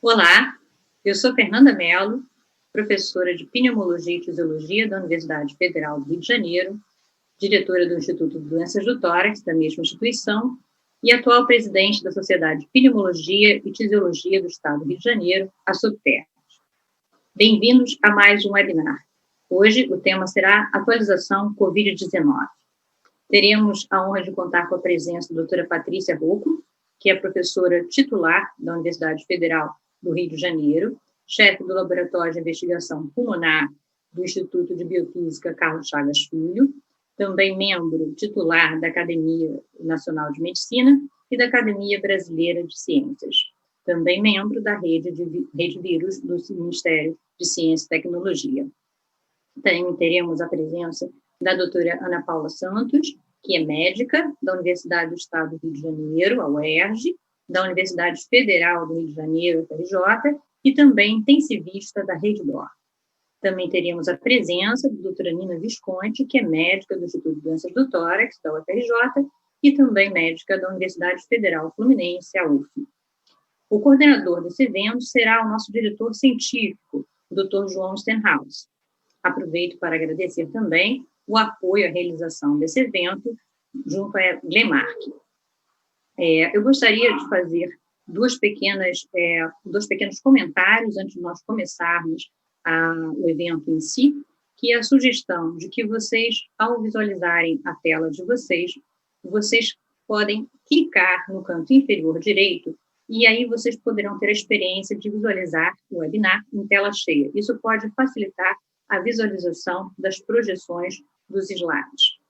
Olá, eu sou Fernanda Mello, professora de Pneumologia e Fisiologia da Universidade Federal do Rio de Janeiro, diretora do Instituto de Doenças do Tórax da mesma instituição e atual presidente da Sociedade de Pneumologia e Fisiologia do Estado do Rio de Janeiro, a SOPTERJ. Bem-vindos a mais um webinar. Hoje o tema será Atualização Covid-19. Teremos a honra de contar com a presença da doutora Patrícia Rocco, que é professora titular da Universidade Federal do Rio de Janeiro, chefe do Laboratório de Investigação Pulmonar do Instituto de Biofísica Carlos Chagas Filho, também membro titular da Academia Nacional de Medicina e da Academia Brasileira de Ciências, também membro da Rede Vírus do Ministério de Ciência e Tecnologia. Também teremos a presença da doutora Ana Paula Santos, que é médica da Universidade do Estado do Rio de Janeiro, a UERJ, da Universidade Federal do Rio de Janeiro, a UFRJ, e também intensivista da Rede DOR. Também teremos a presença da doutora Nina Visconti, que é médica do Instituto de Doenças do Tórax, da UFRJ, e também médica da Universidade Federal Fluminense, a UF. O coordenador desse evento será o nosso diretor científico, o Dr. João Stenhouse. Aproveito para agradecer também o apoio à realização desse evento junto à Glemark. Eu gostaria de fazer dois pequenos comentários antes de nós começarmos o evento em si, que é a sugestão de que vocês, ao visualizarem a tela de vocês podem clicar no canto inferior direito e aí vocês poderão ter a experiência de visualizar o webinar em tela cheia. Isso pode facilitar a visualização das projeções dos slides.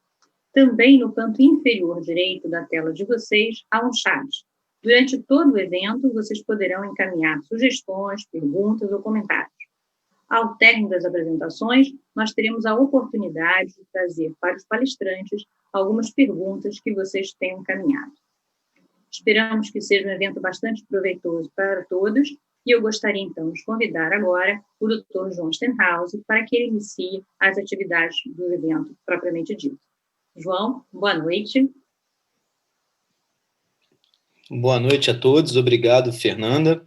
Também no canto inferior direito da tela de vocês há um chat. Durante todo o evento, vocês poderão encaminhar sugestões, perguntas ou comentários. Ao término das apresentações, nós teremos a oportunidade de trazer para os palestrantes algumas perguntas que vocês tenham encaminhado. Esperamos que seja um evento bastante proveitoso para todos e eu gostaria, então, de convidar agora o Dr. João Stenhouse para que ele inicie as atividades do evento propriamente dito. João, boa noite. Boa noite a todos, obrigado, Fernanda.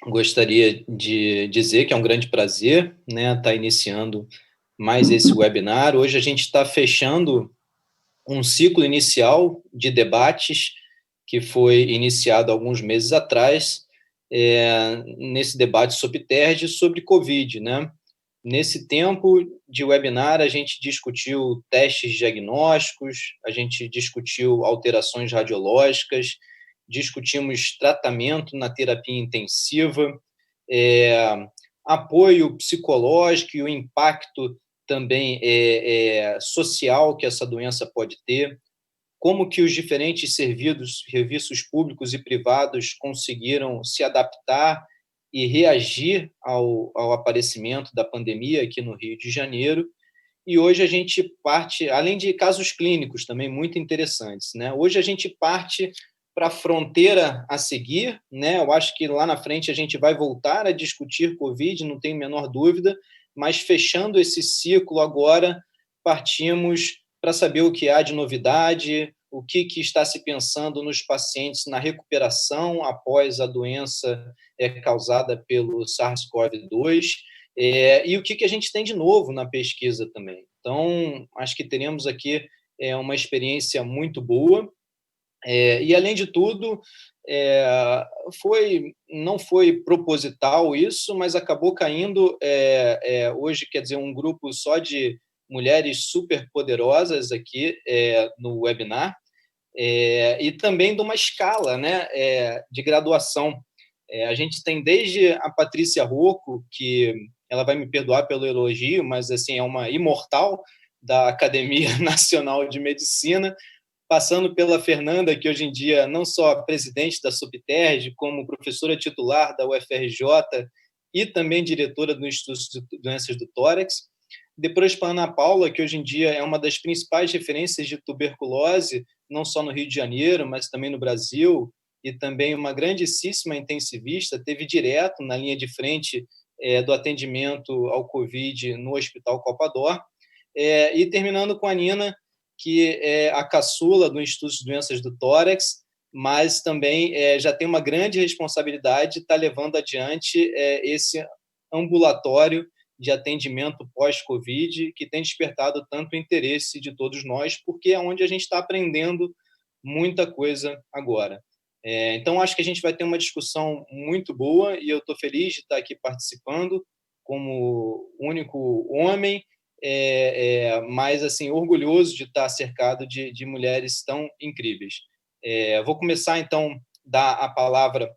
Gostaria de dizer que é um grande prazer, estar iniciando mais esse webinar. Hoje a gente está fechando um ciclo inicial de debates que foi iniciado alguns meses atrás, nesse debate SOPTERJ sobre Covid, Nesse tempo de webinar, a gente discutiu testes diagnósticos, a gente discutiu alterações radiológicas, discutimos tratamento na terapia intensiva, apoio psicológico e o impacto também social que essa doença pode ter, como que os diferentes serviços públicos e privados conseguiram se adaptar e reagir ao aparecimento da pandemia aqui no Rio de Janeiro. E hoje a gente parte, além de casos clínicos também muito interessantes, Hoje a gente parte para a fronteira a seguir, Eu acho que lá na frente a gente vai voltar a discutir Covid, não tenho a menor dúvida, mas fechando esse ciclo agora, partimos para saber o que há de novidade, o que está se pensando nos pacientes na recuperação após a doença causada pelo SARS-CoV-2, e o que a gente tem de novo na pesquisa também. Então, acho que teremos aqui uma experiência muito boa, e, além de tudo, não foi proposital isso, mas acabou caindo, hoje, quer dizer, um grupo só de mulheres super poderosas aqui no webinar, e também de uma escala de graduação. A gente tem desde a Patrícia Rocco, que ela vai me perdoar pelo elogio, mas assim, é uma imortal da Academia Nacional de Medicina, passando pela Fernanda, que hoje em dia não só presidente da SOPTERJ, como professora titular da UFRJ e também diretora do Instituto de Doenças do Tórax. Depois para a Ana Paula, que hoje em dia é uma das principais referências de tuberculose, não só no Rio de Janeiro, mas também no Brasil, e também uma grandíssima intensivista, teve direto na linha de frente do atendimento ao Covid no Hospital Copa d'Or. E terminando com a Nina, que é a caçula do Instituto de Doenças do Tórax, mas também já tem uma grande responsabilidade de estar levando adiante esse ambulatório de atendimento pós-Covid, que tem despertado tanto interesse de todos nós, porque é onde a gente está aprendendo muita coisa agora. Então, acho que a gente vai ter uma discussão muito boa e eu estou feliz de estar aqui participando como único homem, mas assim, orgulhoso de estar cercado de mulheres tão incríveis. Vou começar, então, dar a palavra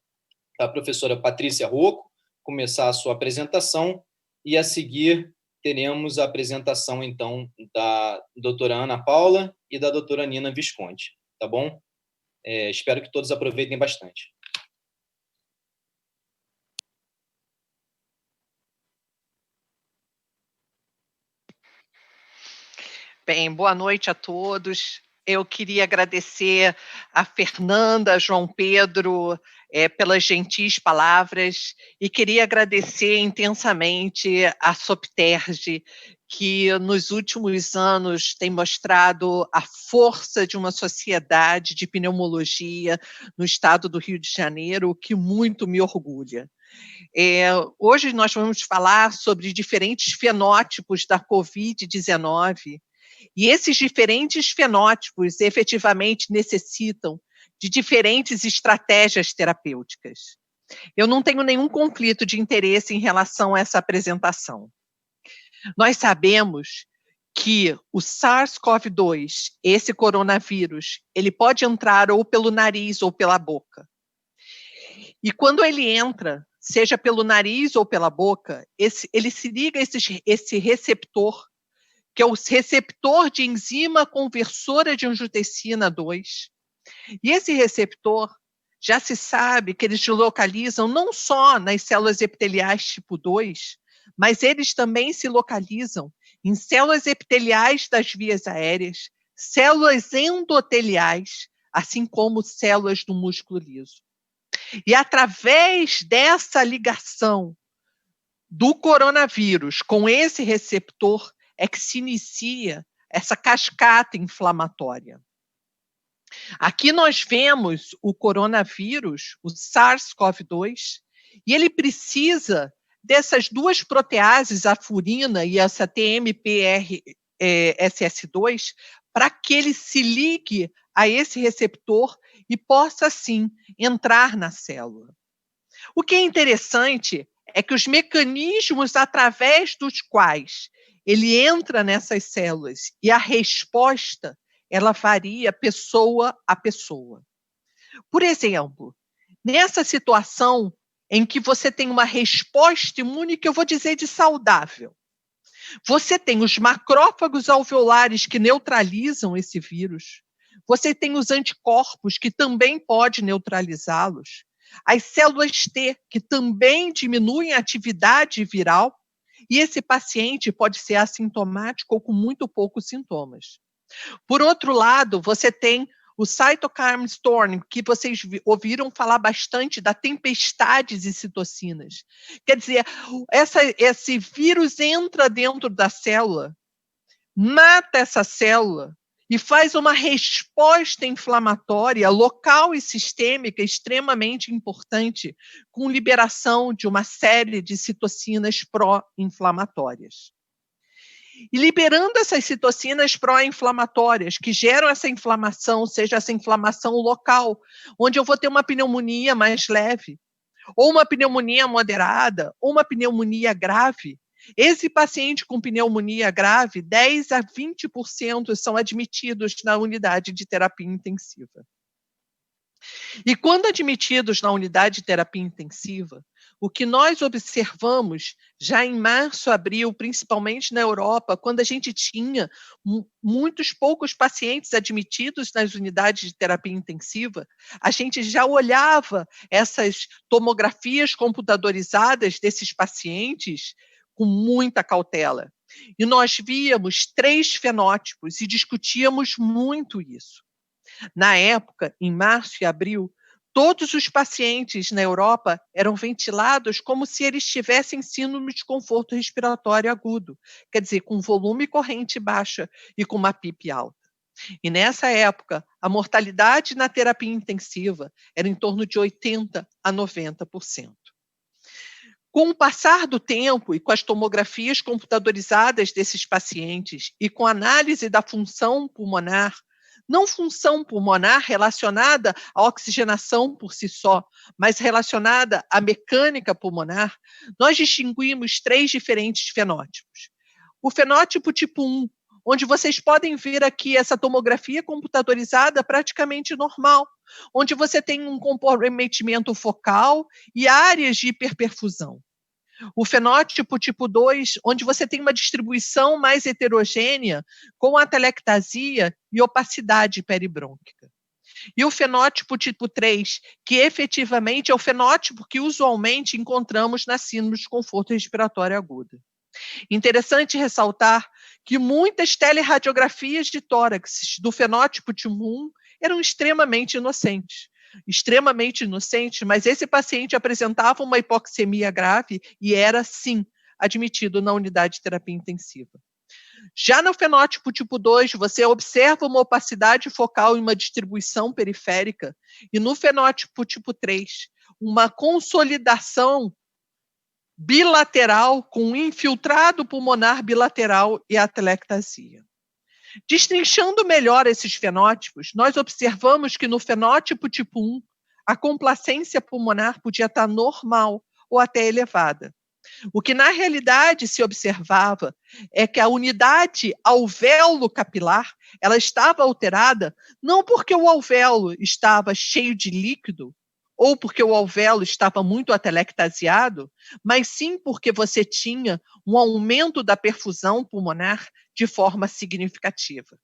à professora Patrícia Rocco, começar a sua apresentação, e a seguir teremos a apresentação, então, da doutora Ana Paula e da doutora Nina Visconti, tá bom? Espero que todos aproveitem bastante. Bem, boa noite a todos. Eu queria agradecer a Fernanda, João Pedro, pelas gentis palavras, e queria agradecer intensamente a Sopterge, que nos últimos anos tem mostrado a força de uma sociedade de pneumologia no estado do Rio de Janeiro, o que muito me orgulha. Hoje nós vamos falar sobre diferentes fenótipos da Covid-19, e esses diferentes fenótipos efetivamente necessitam de diferentes estratégias terapêuticas. Eu não tenho nenhum conflito de interesse em relação a essa apresentação. Nós sabemos que o SARS-CoV-2, esse coronavírus, ele pode entrar ou pelo nariz ou pela boca. E quando ele entra, seja pelo nariz ou pela boca, ele se liga a esse receptor, que é o receptor de enzima conversora de angiotensina 2. E esse receptor, já se sabe que eles se localizam não só nas células epiteliais tipo 2, mas eles também se localizam em células epiteliais das vias aéreas, células endoteliais, assim como células do músculo liso. E através dessa ligação do coronavírus com esse receptor é que se inicia essa cascata inflamatória. Aqui nós vemos o coronavírus, o SARS-CoV-2, e ele precisa dessas duas proteases, a furina e essa TMPRSS2, para que ele se ligue a esse receptor e possa, sim, entrar na célula. O que é interessante é que os mecanismos através dos quais ele entra nessas células e a resposta, ela varia pessoa a pessoa. Por exemplo, nessa situação em que você tem uma resposta imune que eu vou dizer de saudável, você tem os macrófagos alveolares que neutralizam esse vírus, você tem os anticorpos que também podem neutralizá-los, as células T, que também diminuem a atividade viral, e esse paciente pode ser assintomático ou com muito poucos sintomas. Por outro lado, você tem o cytokine storm, que vocês ouviram falar bastante da tempestades de citocinas. Quer dizer, esse vírus entra dentro da célula, mata essa célula, e faz uma resposta inflamatória local e sistêmica extremamente importante, com liberação de uma série de citocinas pró-inflamatórias. E liberando essas citocinas pró-inflamatórias, que geram essa inflamação, seja essa inflamação local, onde eu vou ter uma pneumonia mais leve, ou uma pneumonia moderada, ou uma pneumonia grave. Esse paciente com pneumonia grave, 10 a 20% são admitidos na unidade de terapia intensiva. E quando admitidos na unidade de terapia intensiva, o que nós observamos já em março, abril, principalmente na Europa, quando a gente tinha muitos poucos pacientes admitidos nas unidades de terapia intensiva, a gente já olhava essas tomografias computadorizadas desses pacientes com muita cautela. E nós víamos 3 fenótipos e discutíamos muito isso. Na época, em março e abril, todos os pacientes na Europa eram ventilados como se eles tivessem síndrome de conforto respiratório agudo, quer dizer, com volume corrente baixa e com uma PIP alta. E nessa época, a mortalidade na terapia intensiva era em torno de 80% a 90%. Com o passar do tempo e com as tomografias computadorizadas desses pacientes e com a análise da função pulmonar, não função pulmonar relacionada à oxigenação por si só, mas relacionada à mecânica pulmonar, nós distinguimos 3 diferentes fenótipos. O fenótipo tipo 1, onde vocês podem ver aqui essa tomografia computadorizada praticamente normal, onde você tem um comprometimento focal e áreas de hiperperfusão. O fenótipo tipo 2, onde você tem uma distribuição mais heterogênea, com atelectasia e opacidade peribrônquica. E o fenótipo tipo 3, que efetivamente é o fenótipo que usualmente encontramos na síndrome de desconforto respiratório aguda. Interessante ressaltar que muitas telerradiografias de tórax do fenótipo tipo 1 eram extremamente inocentes, mas esse paciente apresentava uma hipoxemia grave e era, sim, admitido na unidade de terapia intensiva. Já no fenótipo tipo 2, você observa uma opacidade focal e uma distribuição periférica, e no fenótipo tipo 3, uma consolidação bilateral com infiltrado pulmonar bilateral e atelectasia. Destrinchando melhor esses fenótipos, nós observamos que no fenótipo tipo 1, a complacência pulmonar podia estar normal ou até elevada. O que na realidade se observava é que a unidade alvéolo capilar, ela estava alterada não porque o alvéolo estava cheio de líquido, ou porque o alvéolo estava muito atelectasiado, mas sim porque você tinha um aumento da perfusão pulmonar de forma significativa.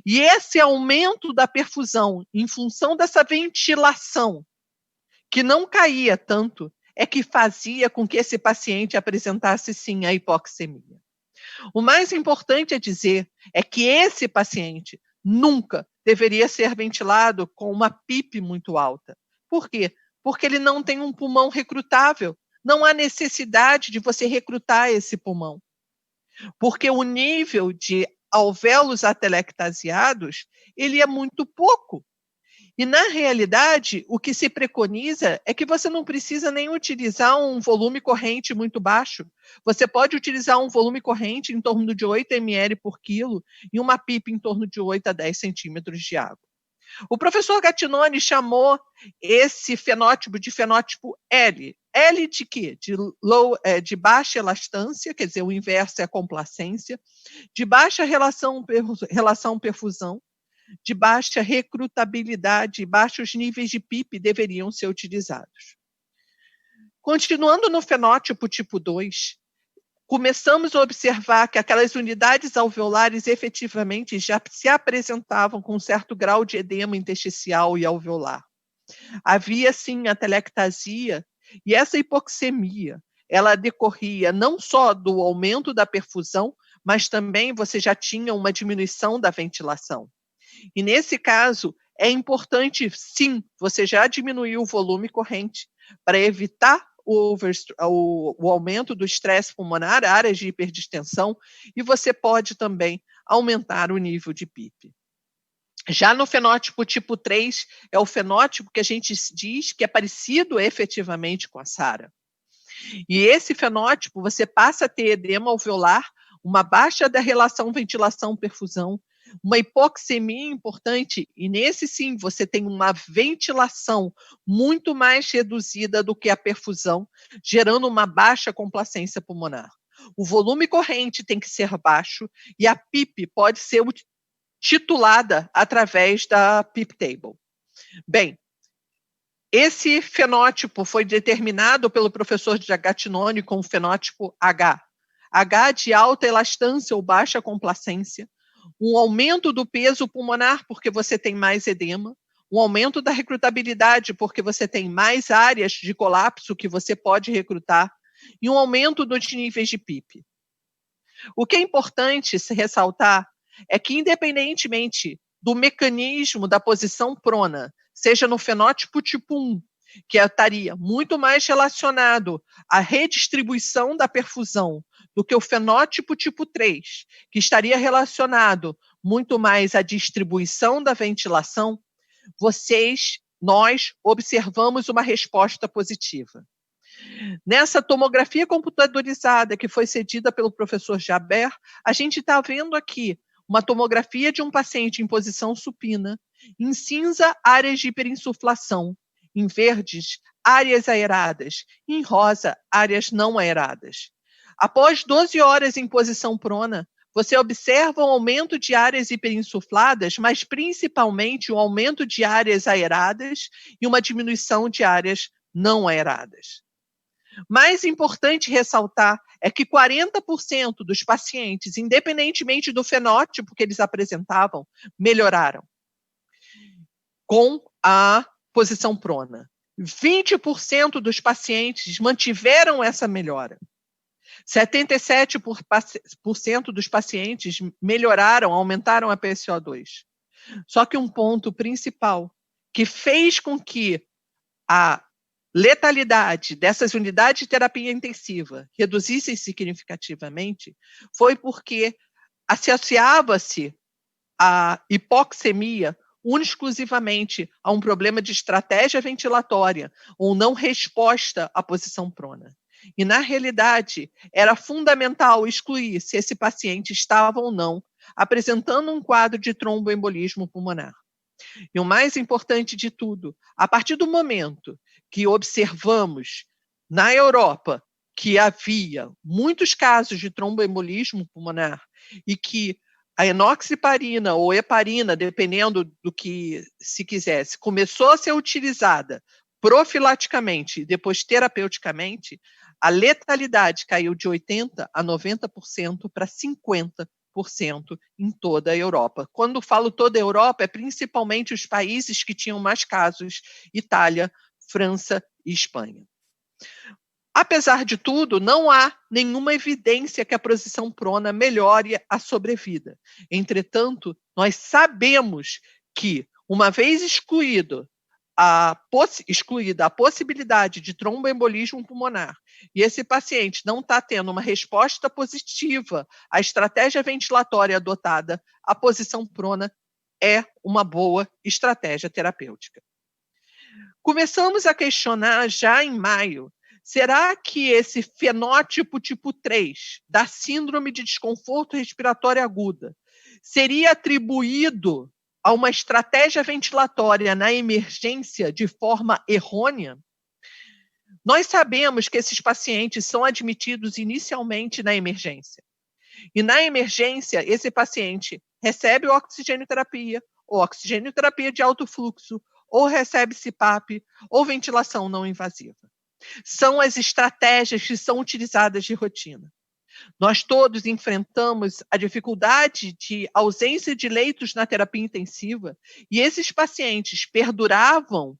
E esse aumento da perfusão, em função dessa ventilação, que não caía tanto, é que fazia com que esse paciente apresentasse, sim, a hipoxemia. O mais importante a dizer é que esse paciente nunca deveria ser ventilado com uma PIP muito alta. Por quê? Porque ele não tem um pulmão recrutável. Não há necessidade de você recrutar esse pulmão. Porque o nível de alvéolos atelectasiados, ele é muito pouco. E, na realidade, o que se preconiza é que você não precisa nem utilizar um volume corrente muito baixo. Você pode utilizar um volume corrente em torno de 8 ml por quilo e uma PIP em torno de 8 a 10 centímetros de água. O professor Gattinoni chamou esse fenótipo de fenótipo L. L de quê? De baixa elastância, quer dizer, o inverso é a complacência, de baixa relação perfusão, de baixa recrutabilidade, baixos níveis de PIP deveriam ser utilizados. Continuando no fenótipo tipo 2, começamos a observar que aquelas unidades alveolares efetivamente já se apresentavam com um certo grau de edema intersticial e alveolar. Havia, sim, atelectasia, e essa hipoxemia, ela decorria não só do aumento da perfusão, mas também você já tinha uma diminuição da ventilação. E nesse caso, é importante, sim, você já diminuir o volume corrente para evitar o aumento do estresse pulmonar, áreas de hiperdistensão, e você pode também aumentar o nível de PIP. Já no fenótipo tipo 3, é o fenótipo que a gente diz que é parecido efetivamente com a SARA. E esse fenótipo, você passa a ter edema alveolar, uma baixa da relação ventilação-perfusão, uma hipoxemia importante, e nesse sim você tem uma ventilação muito mais reduzida do que a perfusão, gerando uma baixa complacência pulmonar. O volume corrente tem que ser baixo e a PIP pode ser titulada através da PIP Table. Bem, esse fenótipo foi determinado pelo professor Gattinoni como fenótipo H. H de alta elastância ou baixa complacência, um aumento do peso pulmonar porque você tem mais edema, um aumento da recrutabilidade porque você tem mais áreas de colapso que você pode recrutar e um aumento dos níveis de PIP. O que é importante se ressaltar é que, independentemente do mecanismo da posição prona, seja no fenótipo tipo 1, que estaria muito mais relacionado à redistribuição da perfusão do que o fenótipo tipo 3, que estaria relacionado muito mais a distribuição da ventilação, nós observamos uma resposta positiva. Nessa tomografia computadorizada que foi cedida pelo professor Jaber, a gente está vendo aqui uma tomografia de um paciente em posição supina, em cinza, áreas de hiperinsuflação, em verdes, áreas aeradas, em rosa, áreas não aeradas. Após 12 horas em posição prona, você observa um aumento de áreas hiperinsufladas, mas principalmente um aumento de áreas aeradas e uma diminuição de áreas não aeradas. Mais importante ressaltar é que 40% dos pacientes, independentemente do fenótipo que eles apresentavam, melhoraram com a posição prona. 20% dos pacientes mantiveram essa melhora. 77% dos pacientes melhoraram, aumentaram a PSO2. Só que um ponto principal que fez com que a letalidade dessas unidades de terapia intensiva reduzisse significativamente foi porque associava-se a hipoxemia exclusivamente a um problema de estratégia ventilatória ou não resposta à posição prona. E, na realidade, era fundamental excluir se esse paciente estava ou não apresentando um quadro de tromboembolismo pulmonar. E o mais importante de tudo, a partir do momento que observamos na Europa que havia muitos casos de tromboembolismo pulmonar e que a enoxiparina ou heparina, dependendo do que se quisesse, começou a ser utilizada profilaticamente e depois terapeuticamente, a letalidade caiu de 80% a 90% para 50% em toda a Europa. Quando falo toda a Europa, é principalmente os países que tinham mais casos, Itália, França e Espanha. Apesar de tudo, não há nenhuma evidência que a posição prona melhore a sobrevida. Entretanto, nós sabemos que, uma vez excluída a possibilidade de tromboembolismo pulmonar e esse paciente não está tendo uma resposta positiva à estratégia ventilatória adotada, a posição prona é uma boa estratégia terapêutica. Começamos a questionar já em maio, será que esse fenótipo tipo 3 da síndrome de desconforto respiratório aguda seria atribuído a uma estratégia ventilatória na emergência de forma errônea? Nós sabemos que esses pacientes são admitidos inicialmente na emergência. E na emergência, esse paciente recebe oxigenoterapia, ou oxigenoterapia de alto fluxo, ou recebe CPAP, ou ventilação não invasiva. São as estratégias que são utilizadas de rotina. Nós todos enfrentamos a dificuldade de ausência de leitos na terapia intensiva e esses pacientes perduravam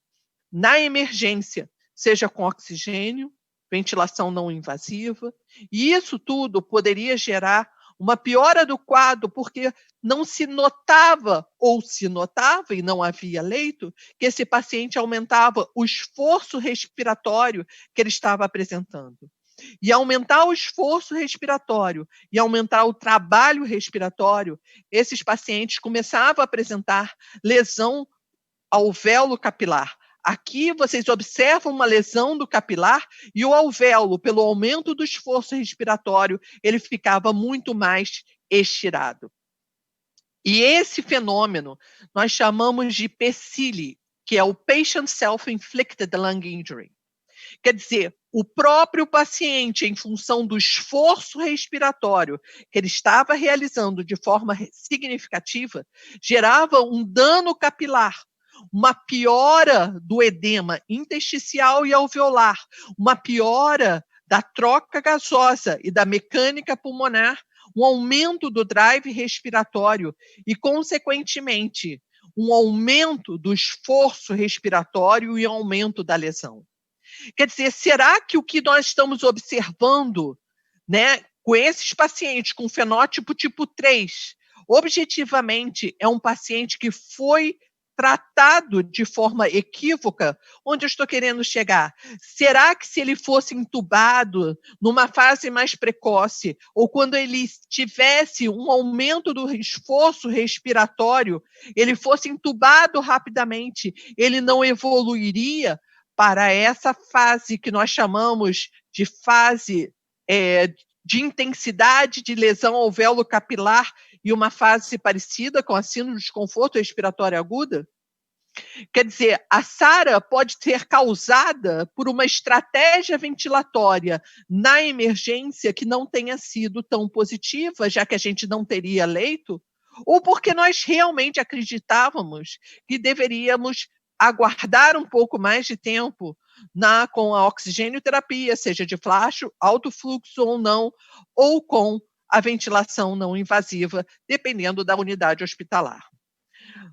na emergência, seja com oxigênio, ventilação não invasiva, e isso tudo poderia gerar uma piora do quadro, porque não se notava, ou se notava e não havia leito, que esse paciente aumentava o esforço respiratório que ele estava apresentando. E aumentar o esforço respiratório e aumentar o trabalho respiratório, esses pacientes começavam a apresentar lesão alvéolo capilar. Aqui vocês observam uma lesão do capilar e o alvéolo, pelo aumento do esforço respiratório, ele ficava muito mais estirado. E esse fenômeno nós chamamos de PSILI, que é o Patient Self-Inflicted Lung Injury. Quer dizer, o próprio paciente, em função do esforço respiratório que ele estava realizando de forma significativa, gerava um dano capilar, uma piora do edema intersticial e alveolar, uma piora da troca gasosa e da mecânica pulmonar, um aumento do drive respiratório e, consequentemente, um aumento do esforço respiratório e aumento da lesão. Quer dizer, será que o que nós estamos observando, né, com esses pacientes com fenótipo tipo 3, objetivamente é um paciente que foi tratado de forma equívoca? Onde eu estou querendo chegar? Será que se ele fosse entubado numa fase mais precoce, ou quando ele tivesse um aumento do esforço respiratório, ele fosse entubado rapidamente, ele não evoluiria para essa fase que nós chamamos de fase de intensidade de lesão ao véolo capilar e uma fase parecida com a síndrome de desconforto respiratório aguda? Quer dizer, a SARA pode ser causada por uma estratégia ventilatória na emergência que não tenha sido tão positiva, já que a gente não teria leito, ou porque nós realmente acreditávamos que deveríamos aguardar um pouco mais de tempo com a oxigênio-terapia, seja de flacho, alto fluxo ou não, ou com a ventilação não invasiva, dependendo da unidade hospitalar.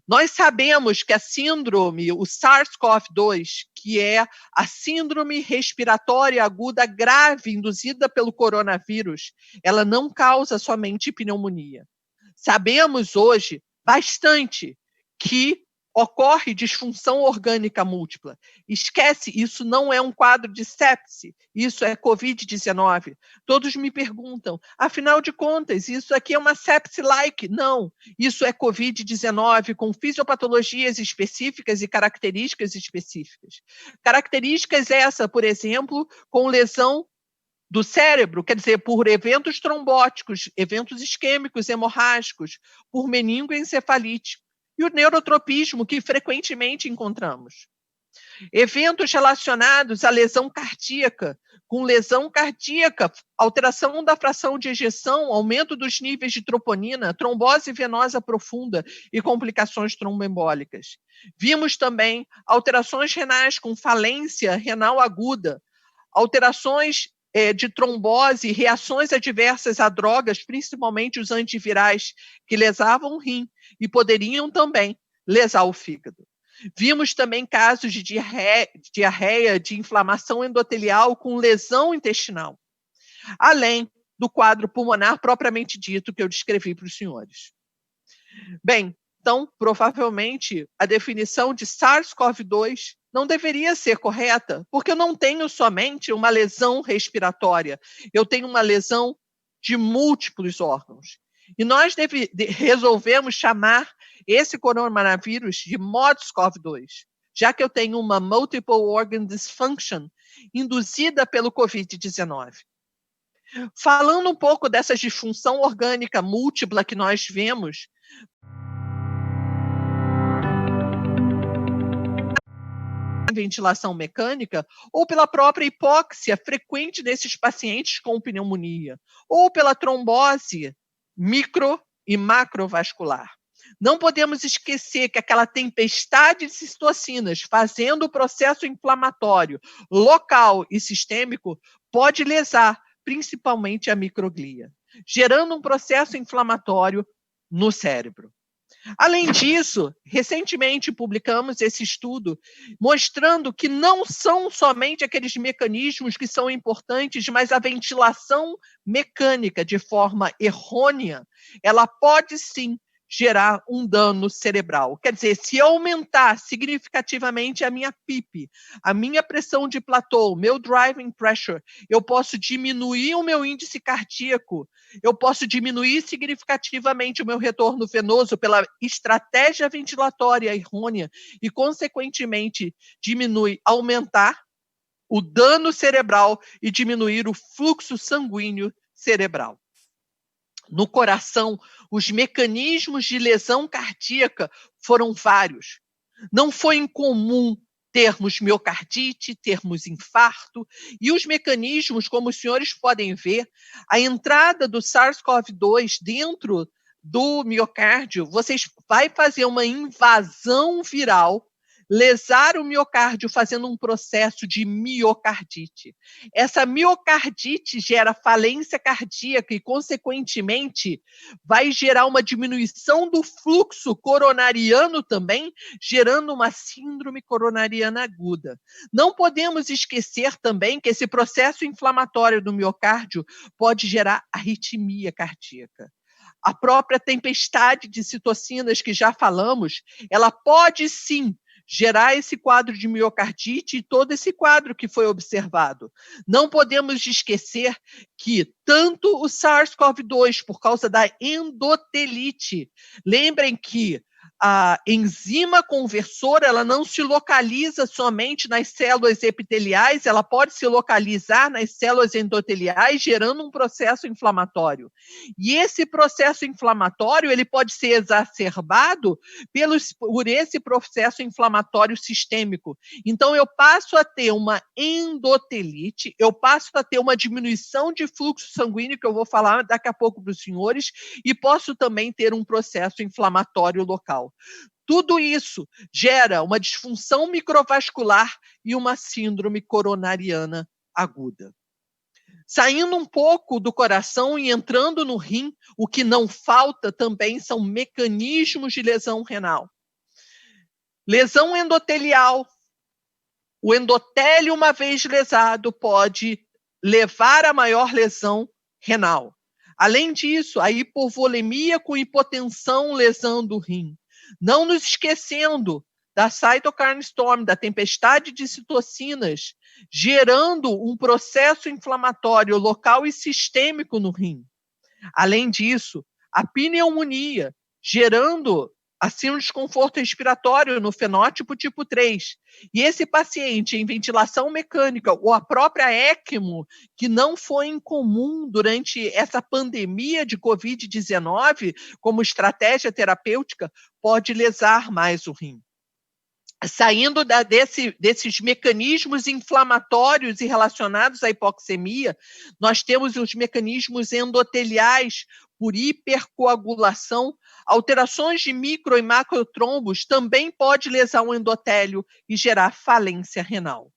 Nós sabemos que a síndrome, o SARS-CoV-2, que é a síndrome respiratória aguda grave induzida pelo coronavírus, ela não causa somente pneumonia. Sabemos hoje bastante que ocorre disfunção orgânica múltipla. Esquece, isso não é um quadro de sepse, isso é Covid-19. Todos me perguntam, afinal de contas, isso aqui é uma sepse-like? Não, isso é Covid-19 com fisiopatologias específicas e características específicas. Características essa, por exemplo, com lesão do cérebro, quer dizer, por eventos trombóticos, eventos isquêmicos, hemorrágicos, por meningoencefalite, e o neurotropismo, que frequentemente encontramos. Eventos relacionados à lesão cardíaca, com lesão cardíaca, alteração da fração de ejeção, aumento dos níveis de troponina, trombose venosa profunda e complicações tromboembólicas. Vimos também alterações renais com falência renal aguda, alterações de trombose, reações adversas a drogas, principalmente os antivirais, que lesavam o rim e poderiam também lesar o fígado. Vimos também casos de diarreia, de inflamação endotelial com lesão intestinal, além do quadro pulmonar propriamente dito que eu descrevi para os senhores. Bem, então, provavelmente, a definição de SARS-CoV-2 não deveria ser correta, porque eu não tenho somente uma lesão respiratória, eu tenho uma lesão de múltiplos órgãos. E nós resolvemos chamar esse coronavírus de MODS-CoV-2, já que eu tenho uma Multiple Organ Dysfunction induzida pelo Covid-19. Falando um pouco dessa disfunção orgânica múltipla que nós vemos, ventilação mecânica, ou pela própria hipóxia frequente nesses pacientes com pneumonia, ou pela trombose micro e macrovascular. Não podemos esquecer que aquela tempestade de citocinas fazendo o processo inflamatório local e sistêmico pode lesar principalmente a microglia, gerando um processo inflamatório no cérebro. Além disso, recentemente publicamos esse estudo mostrando que não são somente aqueles mecanismos que são importantes, mas a ventilação mecânica de forma errônea, ela pode sim gerar um dano cerebral. Quer dizer, se aumentar significativamente a minha PIP, a minha pressão de platô, meu driving pressure, eu posso diminuir o meu índice cardíaco, eu posso diminuir significativamente o meu retorno venoso pela estratégia ventilatória errônea e, consequentemente, aumentar o dano cerebral e diminuir o fluxo sanguíneo cerebral. No coração, os mecanismos de lesão cardíaca foram vários. Não foi incomum termos miocardite, termos infarto, e os mecanismos, como os senhores podem ver, a entrada do SARS-CoV-2 dentro do miocárdio, vai fazer uma invasão viral, lesar o miocárdio fazendo um processo de miocardite. Essa miocardite gera falência cardíaca e, consequentemente, vai gerar uma diminuição do fluxo coronariano também, gerando uma síndrome coronariana aguda. Não podemos esquecer também que esse processo inflamatório do miocárdio pode gerar arritmia cardíaca. a própria tempestade de citocinas que já falamos, ela pode sim gerar esse quadro de miocardite e todo esse quadro que foi observado. Não podemos esquecer que tanto o SARS-CoV-2, por causa da endotelite, lembrem que a enzima conversora, ela não se localiza somente nas células epiteliais, ela pode se localizar nas células endoteliais, gerando um processo inflamatório. E esse processo inflamatório, ele pode ser exacerbado por esse processo inflamatório sistêmico. Então, eu passo a ter uma endotelite, eu passo a ter uma diminuição de fluxo sanguíneo, que eu vou falar daqui a pouco para os senhores, e posso também ter um processo inflamatório local. Tudo isso gera uma disfunção microvascular e uma síndrome coronariana aguda. Saindo um pouco do coração e entrando no rim, o que não falta também são mecanismos de lesão renal. Lesão endotelial. O endotélio, uma vez lesado, pode levar a maior lesão renal. Além disso, a hipovolemia com hipotensão lesando o rim. Não nos esquecendo da cytokine storm, da tempestade de citocinas, gerando um processo inflamatório local e sistêmico no rim. Além disso, a pneumonia, gerando assim um desconforto respiratório no fenótipo tipo 3. E esse paciente em ventilação mecânica ou a própria ECMO, que não foi incomum durante essa pandemia de Covid-19 como estratégia terapêutica, pode lesar mais o rim. Saindo desses mecanismos inflamatórios e relacionados à hipoxemia, nós temos os mecanismos endoteliais por hipercoagulação, alterações de micro e macrotrombos também pode lesar o endotélio e gerar falência renal.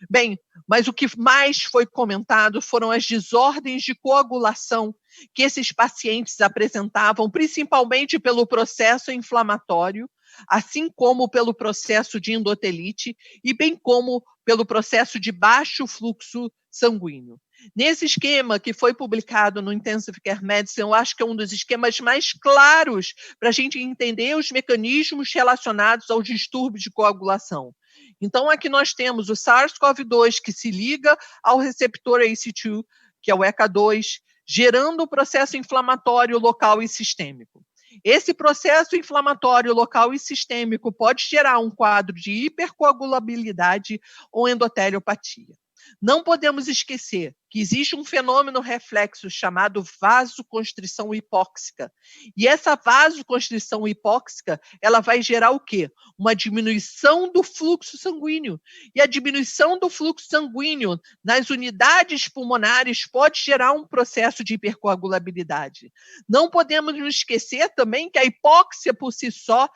Bem, mas o que mais foi comentado foram as desordens de coagulação que esses pacientes apresentavam, principalmente pelo processo inflamatório, assim como pelo processo de endotelite e bem como pelo processo de baixo fluxo sanguíneo. Nesse esquema que foi publicado no Intensive Care Medicine, eu acho que é um dos esquemas mais claros para a gente entender os mecanismos relacionados aos distúrbios de coagulação. Então, aqui nós temos o SARS-CoV-2, que se liga ao receptor ACE2, que é o ECA2, gerando o processo inflamatório local e sistêmico. Esse processo inflamatório local e sistêmico pode gerar um quadro de hipercoagulabilidade ou endoteliopatia. Não podemos esquecer que existe um fenômeno reflexo chamado vasoconstrição hipóxica. E essa vasoconstrição hipóxica, ela vai gerar o quê? Uma diminuição do fluxo sanguíneo. E a diminuição do fluxo sanguíneo nas unidades pulmonares pode gerar um processo de hipercoagulabilidade. Não podemos nos esquecer também que a hipóxia por si só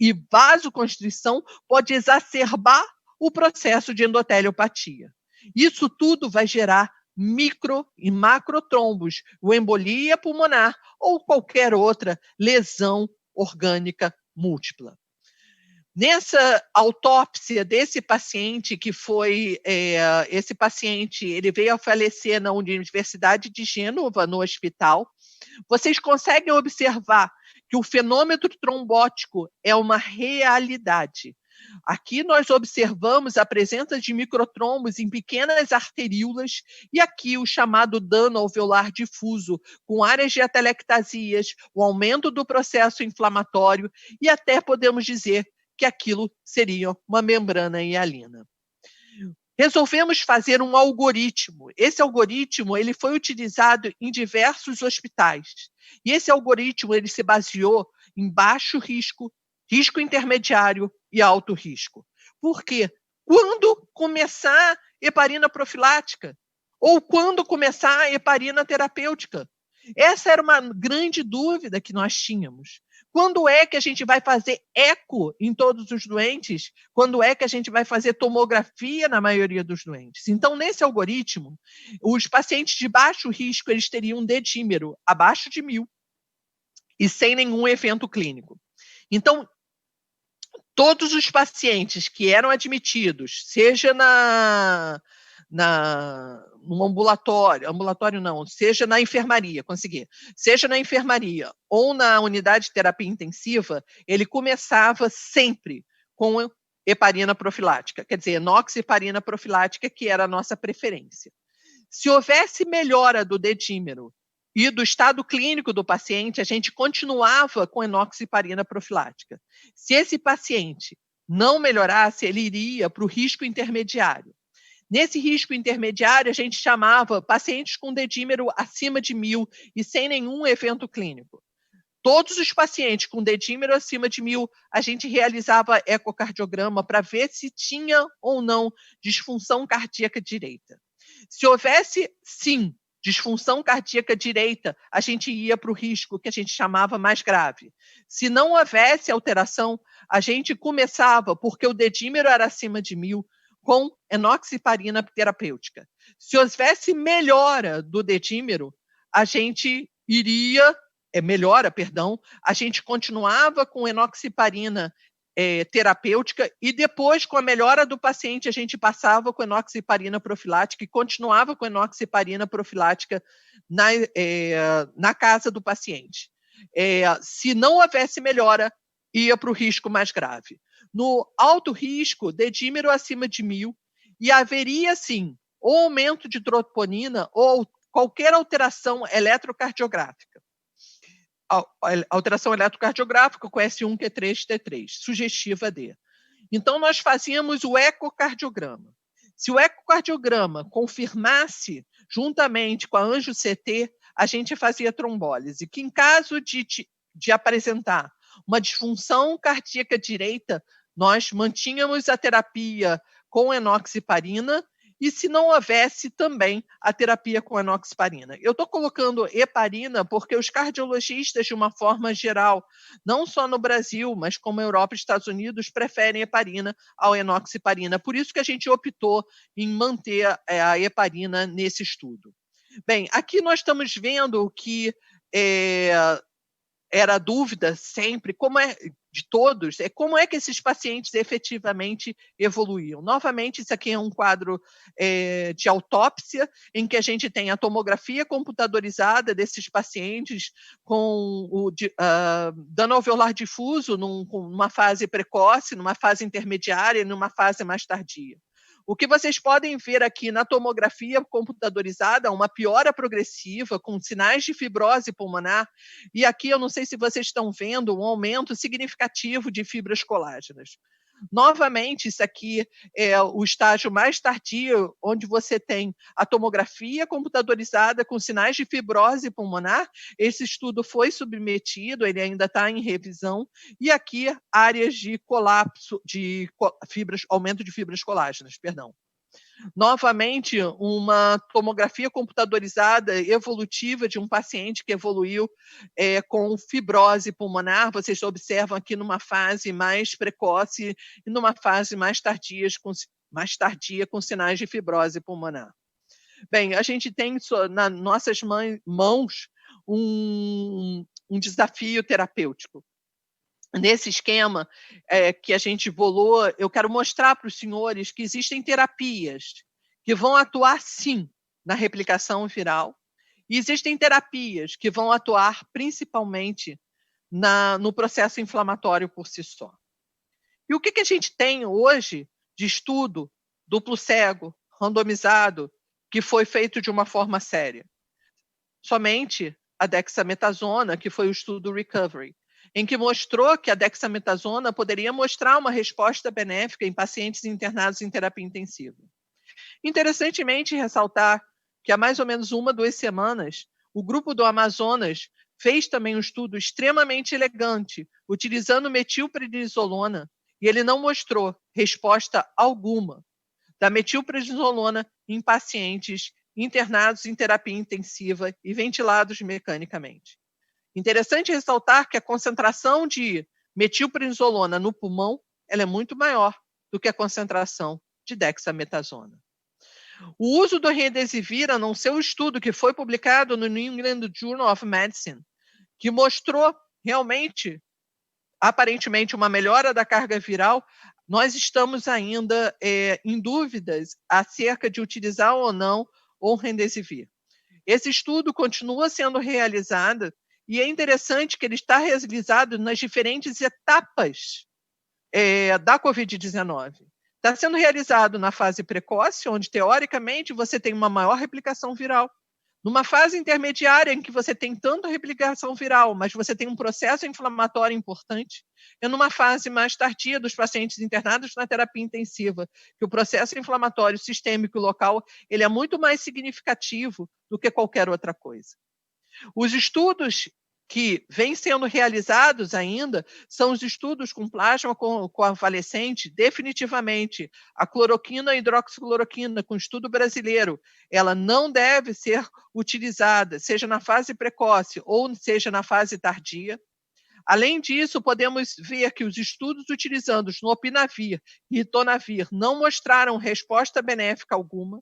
e vasoconstrição pode exacerbar o processo de endoteliopatia. Isso tudo vai gerar micro e macrotrombos, ou embolia pulmonar ou qualquer outra lesão orgânica múltipla. Nessa autópsia desse paciente, que foi, esse paciente, ele veio a falecer na Universidade de Gênova, no hospital, vocês conseguem observar que o fenômeno trombótico é uma realidade. Aqui nós observamos a presença de microtrombos em pequenas arteríolas e aqui o chamado dano alveolar difuso, com áreas de atelectasias, o aumento do processo inflamatório e até podemos dizer que aquilo seria uma membrana hialina. Resolvemos fazer um algoritmo. Esse algoritmo ele foi utilizado em diversos hospitais. E esse algoritmo ele se baseou em baixo risco, risco intermediário e alto risco. Por quê? Quando começar heparina profilática? Ou quando começar a heparina terapêutica? Essa era uma grande dúvida que nós tínhamos. Quando é que a gente vai fazer eco em todos os doentes? Quando é que a gente vai fazer tomografia na maioria dos doentes? Então, nesse algoritmo, os pacientes de baixo risco eles teriam um dedímero abaixo de 1000 e sem nenhum evento clínico. Então, todos os pacientes que eram admitidos, seja num ambulatório não, seja na enfermaria, seja na enfermaria ou na unidade de terapia intensiva, ele começava sempre com heparina profilática, quer dizer, enoxiparina profilática, que era a nossa preferência. Se houvesse melhora do dedímero e do estado clínico do paciente, a gente continuava com enoxiparina profilática. Se esse paciente não melhorasse, ele iria para o risco intermediário. Nesse risco intermediário, a gente chamava pacientes com dedímero acima de 1.000 e sem nenhum evento clínico. Todos os pacientes com dedímero acima de 1.000, a gente realizava ecocardiograma para ver se tinha ou não disfunção cardíaca direita. Se houvesse, sim, disfunção cardíaca direita, a gente ia para o risco que a gente chamava mais grave. Se não houvesse alteração, a gente começava, porque o dedímero era acima de 1.000, com enoxiparina terapêutica. Se houvesse melhora do dedímero, a gente a gente continuava com enoxiparina terapêutica e depois, com a melhora do paciente, a gente passava com enoxiparina profilática e continuava com enoxiparina profilática na casa do paciente. Se não houvesse melhora, ia para o risco mais grave. No alto risco, dedímero acima de 1.000, e haveria, sim, ou aumento de troponina ou qualquer alteração eletrocardiográfica. Alteração eletrocardiográfica com S1, Q3, T3, sugestiva D. Então, nós fazíamos o ecocardiograma. Se o ecocardiograma confirmasse, juntamente com a angio-CT, a gente fazia trombólise, que em caso de apresentar uma disfunção cardíaca direita, nós mantínhamos a terapia com enoxiparina e, se não houvesse, também a terapia com enoxiparina. Eu estou colocando heparina porque os cardiologistas, de uma forma geral, não só no Brasil, mas como Europa e Estados Unidos, preferem heparina ao enoxiparina. Por isso que a gente optou em manter a heparina nesse estudo. Bem, aqui nós estamos vendo que era a dúvida sempre, de todos, como é que esses pacientes efetivamente evoluíam. Novamente, isso aqui é um quadro de autópsia, em que a gente tem a tomografia computadorizada desses pacientes com o dano alveolar difuso numa fase precoce, numa fase intermediária e numa fase mais tardia. O que vocês podem ver aqui na tomografia computadorizada, uma piora progressiva com sinais de fibrose pulmonar, e aqui eu não sei se vocês estão vendo um aumento significativo de fibras colágenas. Novamente, isso aqui é o estágio mais tardio, onde você tem a tomografia computadorizada com sinais de fibrose pulmonar. Esse estudo foi submetido, ele ainda está em revisão, e aqui áreas de colapso, aumento de fibras colágenas, perdão. Novamente, uma tomografia computadorizada evolutiva de um paciente que evoluiu com fibrose pulmonar. Vocês observam aqui numa fase mais precoce e numa fase mais tardia com sinais de fibrose pulmonar. Bem, a gente tem nas nossas mãos um desafio terapêutico. Nesse esquema que a gente bolou, eu quero mostrar para os senhores que existem terapias que vão atuar, sim, na replicação viral, e existem terapias que vão atuar principalmente no processo inflamatório por si só. E o que a gente tem hoje de estudo duplo cego, randomizado, que foi feito de uma forma séria? Somente a dexametasona, que foi o estudo Recovery, em que mostrou que a dexametasona poderia mostrar uma resposta benéfica em pacientes internados em terapia intensiva. Interessantemente ressaltar que há mais ou menos 1-2 semanas, o grupo do Amazonas fez também um estudo extremamente elegante, utilizando metilprednisolona, e ele não mostrou resposta alguma da metilprednisolona em pacientes internados em terapia intensiva e ventilados mecanicamente. Interessante ressaltar que a concentração de metilprednisolona no pulmão ela é muito maior do que a concentração de dexametasona. O uso do remdesivir, num seu estudo que foi publicado no New England Journal of Medicine, que mostrou realmente aparentemente uma melhora da carga viral, nós estamos ainda em dúvidas acerca de utilizar ou não o Remdesivir. Esse estudo continua sendo realizado e é interessante que ele está realizado nas diferentes etapas da Covid-19. Está sendo realizado na fase precoce, onde, teoricamente, você tem uma maior replicação viral. Numa fase intermediária, em que você tem tanto replicação viral, mas você tem um processo inflamatório importante, e numa fase mais tardia dos pacientes internados na terapia intensiva, que o processo inflamatório sistêmico local ele é muito mais significativo do que qualquer outra coisa. Os estudos que vêm sendo realizados ainda são os estudos com plasma convalescente. Definitivamente, a cloroquina e hidroxicloroquina, com estudo brasileiro, ela não deve ser utilizada, seja na fase precoce ou seja na fase tardia. Além disso, podemos ver que os estudos utilizando o Lopinavir e Ritonavir não mostraram resposta benéfica alguma.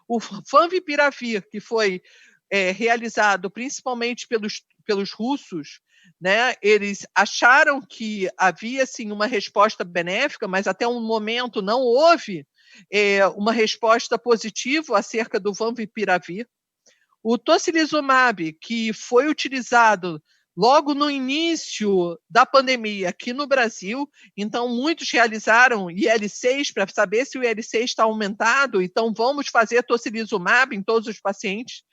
O Favipiravir, que foi realizado principalmente pelos russos, né, eles acharam que havia sim uma resposta benéfica, mas até um momento não houve uma resposta positiva acerca do Favipiravir. O tocilizumab, que foi utilizado logo no início da pandemia aqui no Brasil, então muitos realizaram IL-6 para saber se o IL-6 está aumentado, então vamos fazer tocilizumab em todos os pacientes.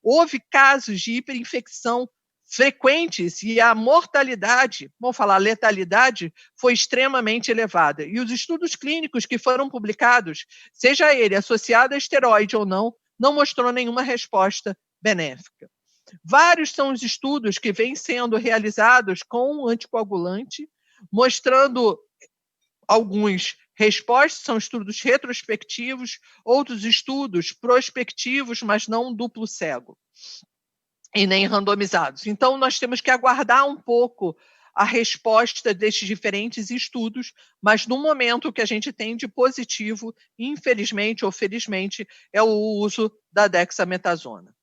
Houve casos de hiperinfecção frequentes e a mortalidade, vamos falar, a letalidade, foi extremamente elevada. E os estudos clínicos que foram publicados, seja ele associado a esteroide ou não mostrou nenhuma resposta benéfica. Vários são os estudos que vêm sendo realizados com anticoagulante, mostrando alguns respostas, são estudos retrospectivos, outros estudos prospectivos, mas não duplo cego e nem randomizados. Então, nós temos que aguardar um pouco a resposta destes diferentes estudos, mas no momento o que a gente tem de positivo, infelizmente ou felizmente, é o uso da dexametasona.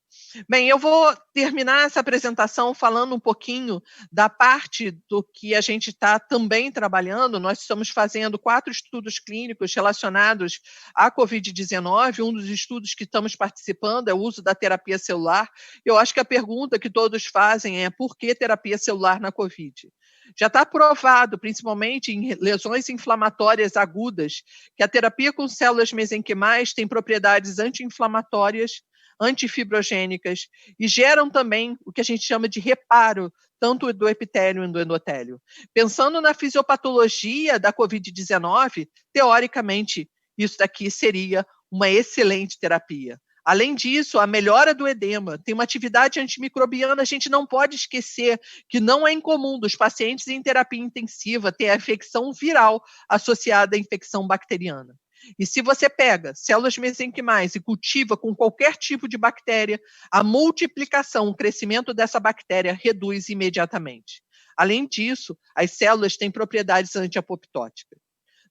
Bem, eu vou terminar essa apresentação falando um pouquinho da parte do que a gente está também trabalhando. Nós estamos fazendo 4 estudos clínicos relacionados à Covid-19. Um dos estudos que estamos participando é o uso da terapia celular. Eu acho que a pergunta que todos fazem é: por que terapia celular na Covid? Já está provado, principalmente em lesões inflamatórias agudas, que a terapia com células mesenquimais tem propriedades anti-inflamatórias, antifibrogênicas, e geram também o que a gente chama de reparo, tanto do epitélio e do endotélio. Pensando na fisiopatologia da Covid-19, teoricamente, isso daqui seria uma excelente terapia. Além disso, a melhora do edema tem uma atividade antimicrobiana. A gente não pode esquecer que não é incomum dos pacientes em terapia intensiva ter a infecção viral associada à infecção bacteriana. E se você pega células mesenquimais e cultiva com qualquer tipo de bactéria, a multiplicação, o crescimento dessa bactéria reduz imediatamente. Além disso, as células têm propriedades antiapoptóticas.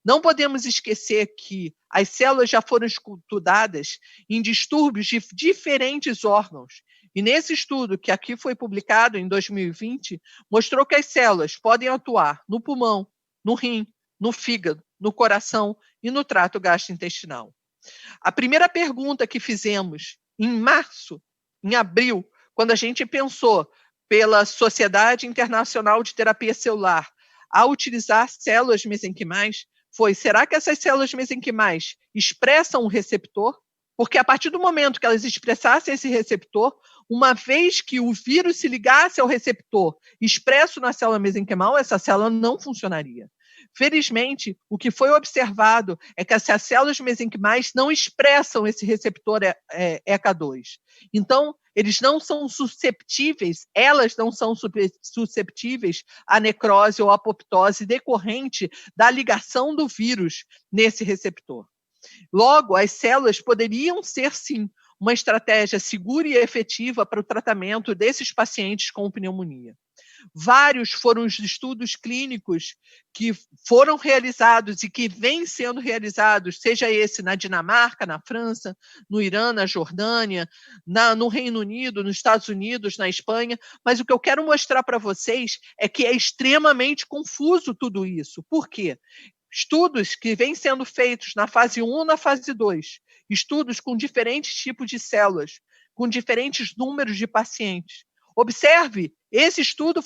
Não podemos esquecer que as células já foram estudadas em distúrbios de diferentes órgãos. E nesse estudo, que aqui foi publicado em 2020, mostrou que as células podem atuar no pulmão, no rim, no fígado, no coração e no trato gastrointestinal. A primeira pergunta que fizemos em março, em abril, quando a gente pensou pela Sociedade Internacional de Terapia Celular a utilizar células mesenquimais, foi: será que essas células mesenquimais expressam um receptor? Porque a partir do momento que elas expressassem esse receptor, uma vez que o vírus se ligasse ao receptor expresso na célula mesenquimal, essa célula não funcionaria. Felizmente, o que foi observado é que as células mesenquimais não expressam esse receptor ECA2. Então, eles não são susceptíveis, elas não são susceptíveis à necrose ou apoptose decorrente da ligação do vírus nesse receptor. Logo, as células poderiam ser, sim, uma estratégia segura e efetiva para o tratamento desses pacientes com pneumonia. Vários foram os estudos clínicos que foram realizados e que vêm sendo realizados, seja esse na Dinamarca, na França, no Irã, na Jordânia, no Reino Unido, nos Estados Unidos, na Espanha, mas o que eu quero mostrar para vocês é que é extremamente confuso tudo isso. Por quê? Estudos que vêm sendo feitos na fase 1 e na fase 2, estudos com diferentes tipos de células, com diferentes números de pacientes. Observe, esse estudo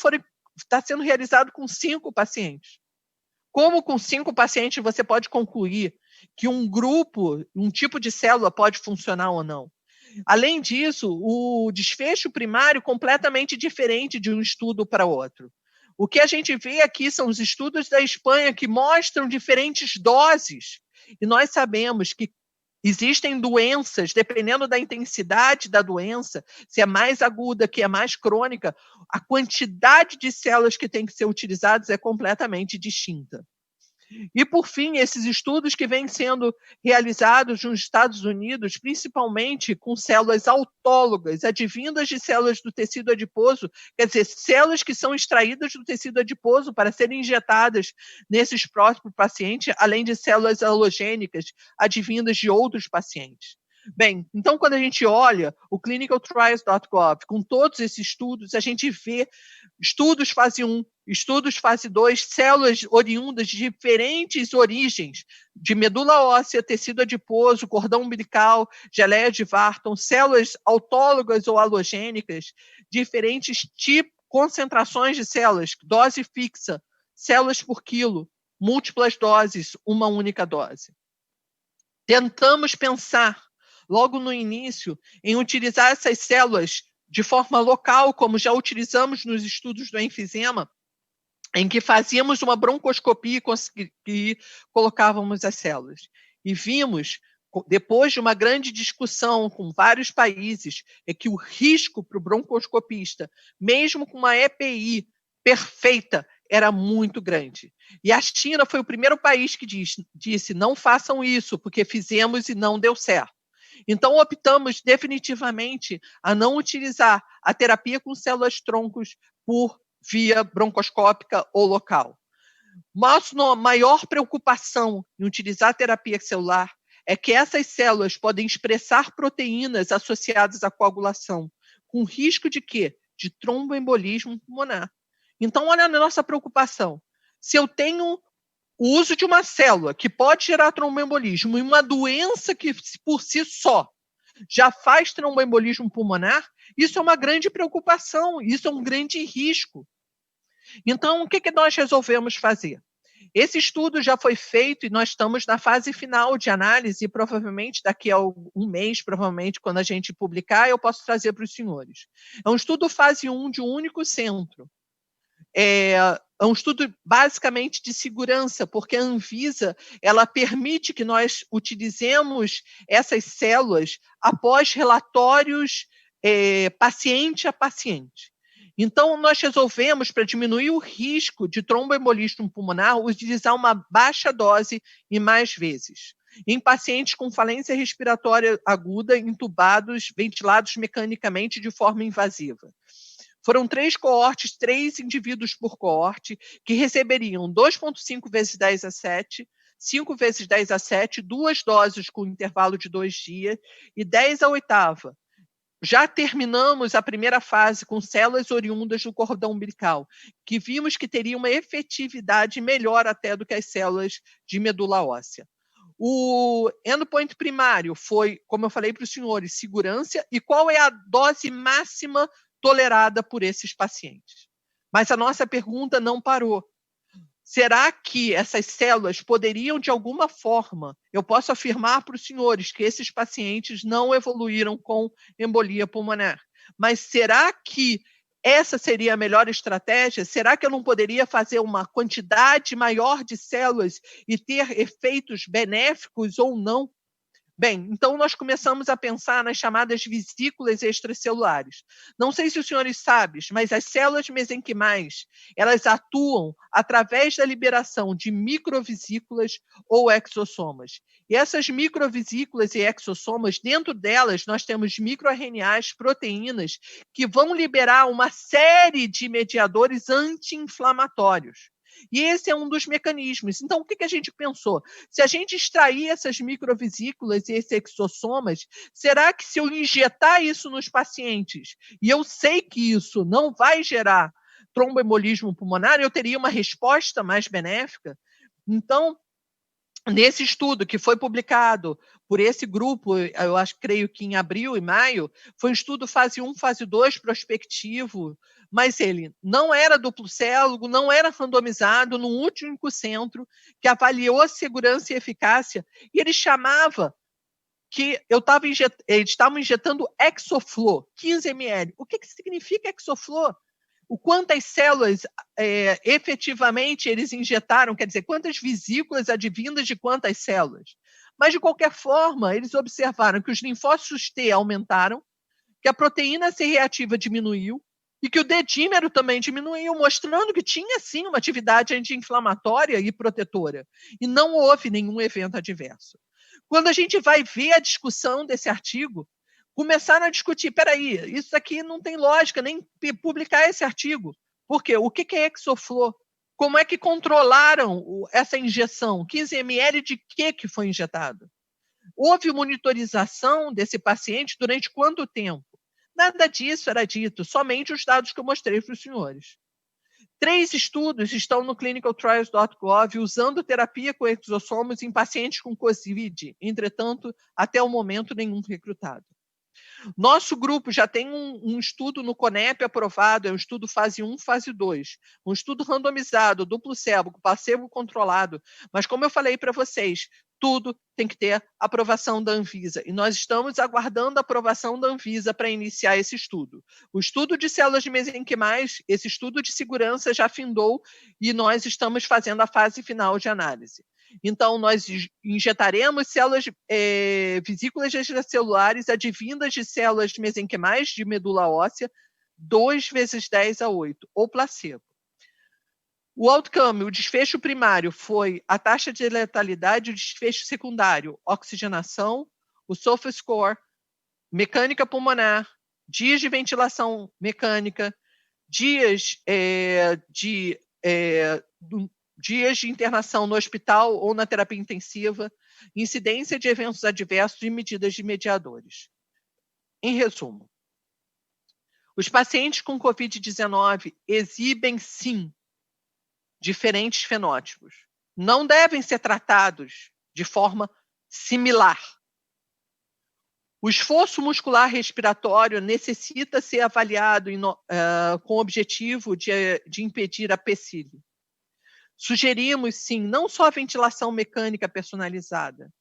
está sendo realizado com 5 pacientes. Como com 5 pacientes você pode concluir que um grupo, um tipo de célula pode funcionar ou não? Além disso, o desfecho primário é completamente diferente de um estudo para outro. O que a gente vê aqui são os estudos da Espanha que mostram diferentes doses. E nós sabemos que existem doenças, dependendo da intensidade da doença, se é mais aguda, que é mais crônica, a quantidade de células que tem que ser utilizadas é completamente distinta. E, por fim, esses estudos que vêm sendo realizados nos Estados Unidos, principalmente com células autólogas, advindas de células do tecido adiposo, quer dizer, células que são extraídas do tecido adiposo para serem injetadas nesses próximos pacientes, além de células halogênicas advindas de outros pacientes. Bem, então quando a gente olha o clinicaltrials.gov, com todos esses estudos, a gente vê estudos fase 1, estudos fase 2, células oriundas de diferentes origens, de medula óssea, tecido adiposo, cordão umbilical, geleia de Wharton, células autólogas ou halogênicas, diferentes tipos, concentrações de células, dose fixa, células por quilo, múltiplas doses, uma única dose. Tentamos pensar logo no início, em utilizar essas células de forma local, como já utilizamos nos estudos do enfisema, em que fazíamos uma broncoscopia e colocávamos as células. E vimos, depois de uma grande discussão com vários países, é que o risco para o broncoscopista, mesmo com uma EPI perfeita, era muito grande. E a China foi o primeiro país que disse, não façam isso, porque fizemos e não deu certo. Então, optamos definitivamente a não utilizar a terapia com células-troncos por via broncoscópica ou local. Mas a maior preocupação em utilizar a terapia celular é que essas células podem expressar proteínas associadas à coagulação, com risco de quê? De tromboembolismo pulmonar. Então, olha a nossa preocupação. Se eu tenho o uso de uma célula que pode gerar tromboembolismo e uma doença que, por si só, já faz tromboembolismo pulmonar, isso é uma grande preocupação, isso é um grande risco. Então, o que nós resolvemos fazer? Esse estudo já foi feito e nós estamos na fase final de análise e provavelmente daqui a um mês, provavelmente, quando a gente publicar, eu posso trazer para os senhores. É um estudo fase 1 de um único centro. É um estudo basicamente de segurança, porque a Anvisa ela permite que nós utilizemos essas células após relatórios paciente a paciente. Então, nós resolvemos, para diminuir o risco de tromboembolismo pulmonar, utilizar uma baixa dose e mais vezes. Em pacientes com falência respiratória aguda, intubados, ventilados mecanicamente de forma invasiva. Foram 3 coortes, 3 indivíduos por coorte, que receberiam 2,5 vezes 10 a 7, 5 vezes 10 a 7, 2 doses com intervalo de 2 dias e 10 a 8ª. Já terminamos a primeira fase com células oriundas do cordão umbilical, que vimos que teria uma efetividade melhor até do que as células de medula óssea. O endpoint primário foi, como eu falei para os senhores, segurança e qual é a dose máxima tolerada por esses pacientes. Mas a nossa pergunta não parou. Será que essas células poderiam, de alguma forma, eu posso afirmar para os senhores que esses pacientes não evoluíram com embolia pulmonar, mas será que essa seria a melhor estratégia? Será que eu não poderia fazer uma quantidade maior de células e ter efeitos benéficos ou não? Bem, então nós começamos a pensar nas chamadas vesículas extracelulares. Não sei se os senhores sabem, mas as células mesenquimais, elas atuam através da liberação de microvesículas ou exossomas. E essas microvesículas e exossomas, dentro delas nós temos microRNAs, proteínas, que vão liberar uma série de mediadores anti-inflamatórios. E esse é um dos mecanismos. Então, o que a gente pensou? Se a gente extrair essas microvesículas e esses exossomas, será que se eu injetar isso nos pacientes, e eu sei que isso não vai gerar tromboembolismo pulmonar, eu teria uma resposta mais benéfica? Então, nesse estudo que foi publicado por esse grupo, eu creio que em abril e maio, foi um estudo fase 1, fase 2, prospectivo, mas ele não era duplo célulo, não era randomizado, num único centro, que avaliou a segurança e eficácia, e ele chamava que eles estavam injetando Exoflow, 15 ml. O que significa Exoflow? O quantas células efetivamente eles injetaram, quer dizer, quantas vesículas advindas de quantas células. Mas, de qualquer forma, eles observaram que os linfócitos T aumentaram, que a proteína C reativa diminuiu e que o D-dímero também diminuiu, mostrando que tinha, sim, uma atividade anti-inflamatória e protetora. E não houve nenhum evento adverso. Quando a gente vai ver a discussão desse artigo, começaram a discutir, peraí, isso aqui não tem lógica, nem publicar esse artigo. Por quê? O que é Exoflow? Como é que controlaram essa injeção? 15 ml de que foi injetado? Houve monitorização desse paciente durante quanto tempo? Nada disso era dito, somente os dados que eu mostrei para os senhores. 3 estudos estão no clinicaltrials.gov usando terapia com exossomos em pacientes com COVID. Entretanto, até o momento, nenhum recrutado. Nosso grupo já tem um estudo no CONEP aprovado, é um estudo fase 1, fase 2. Um estudo randomizado, duplo cego, placebo controlado. Mas, como eu falei para vocês, tudo tem que ter aprovação da Anvisa. E nós estamos aguardando a aprovação da Anvisa para iniciar esse estudo. O estudo de células de mesenquimais, esse estudo de segurança já findou e nós estamos fazendo a fase final de análise. Então, nós injetaremos células, vesículas extracelulares advindas de células mesenquimais de medula óssea, 2 × 10⁸, ou placebo. O outcome, o desfecho primário, foi a taxa de letalidade, o desfecho secundário, oxigenação, o SOFA score, mecânica pulmonar, dias de ventilação mecânica, dias de internação no hospital ou na terapia intensiva, incidência de eventos adversos e medidas de mediadores. Em resumo, os pacientes com COVID-19 exibem, sim, diferentes fenótipos. Não devem ser tratados de forma similar. O esforço muscular respiratório necessita ser avaliado com o objetivo de impedir a PCID. Sugerimos, sim, não só a ventilação mecânica personalizada,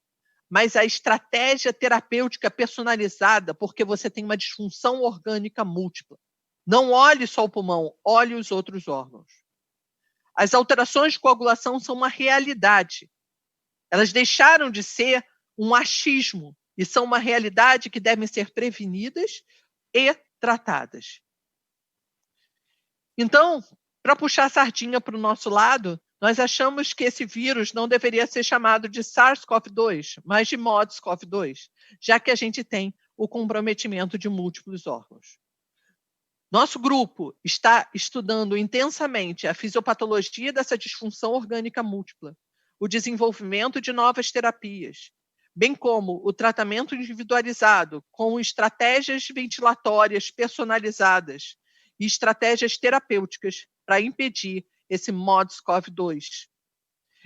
mas a estratégia terapêutica personalizada, porque você tem uma disfunção orgânica múltipla. Não olhe só o pulmão, olhe os outros órgãos. As alterações de coagulação são uma realidade. Elas deixaram de ser um achismo e são uma realidade que devem ser prevenidas e tratadas. Então, para puxar a sardinha para o nosso lado, nós achamos que esse vírus não deveria ser chamado de SARS-CoV-2, mas de MODS-CoV-2, já que a gente tem o comprometimento de múltiplos órgãos. Nosso grupo está estudando intensamente a fisiopatologia dessa disfunção orgânica múltipla, o desenvolvimento de novas terapias, bem como o tratamento individualizado com estratégias ventilatórias personalizadas e estratégias terapêuticas para impedir esse MODS-CoV-2.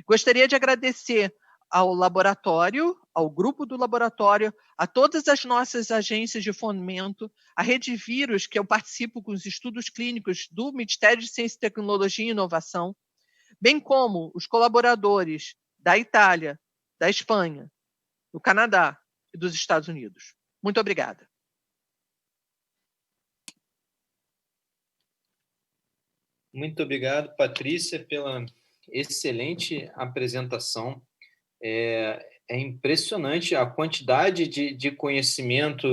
Gostaria de agradecer ao laboratório, ao grupo do laboratório, a todas as nossas agências de fomento, a Rede Vírus, que eu participo com os estudos clínicos do Ministério de Ciência, Tecnologia e Inovação, bem como os colaboradores da Itália, da Espanha, do Canadá e dos Estados Unidos. Muito obrigada. Muito obrigado, Patrícia, pela excelente apresentação. É impressionante a quantidade de conhecimento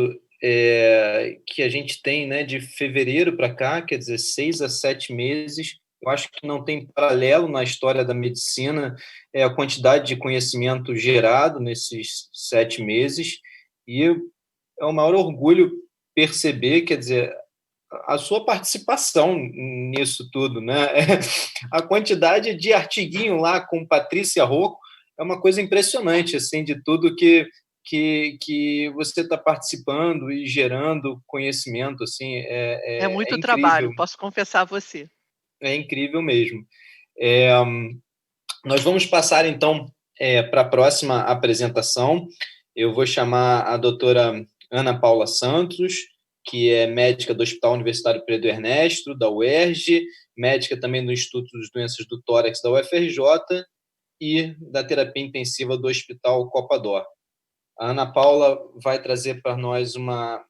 que a gente tem, né, de fevereiro para cá, quer dizer, 6 a 7 meses. Eu acho que não tem paralelo na história da medicina a quantidade de conhecimento gerado nesses 7 meses, e é o maior orgulho perceber, quer dizer, a sua participação nisso tudo, né? A quantidade de artiguinho lá com Patrícia Rocco é uma coisa impressionante, assim, de tudo que você está participando e gerando conhecimento, assim, É é muito incrível, trabalho, posso confessar a você. é incrível mesmo. É, nós vamos passar, então, para a próxima apresentação. Eu vou chamar a doutora Ana Paula Santos, que é médica do Hospital Universitário Pedro Ernesto, da UERJ, médica também do Instituto de Doenças do Tórax da UFRJ e da terapia intensiva do Hospital Copa-Dor. A Ana Paula vai trazer para nós uma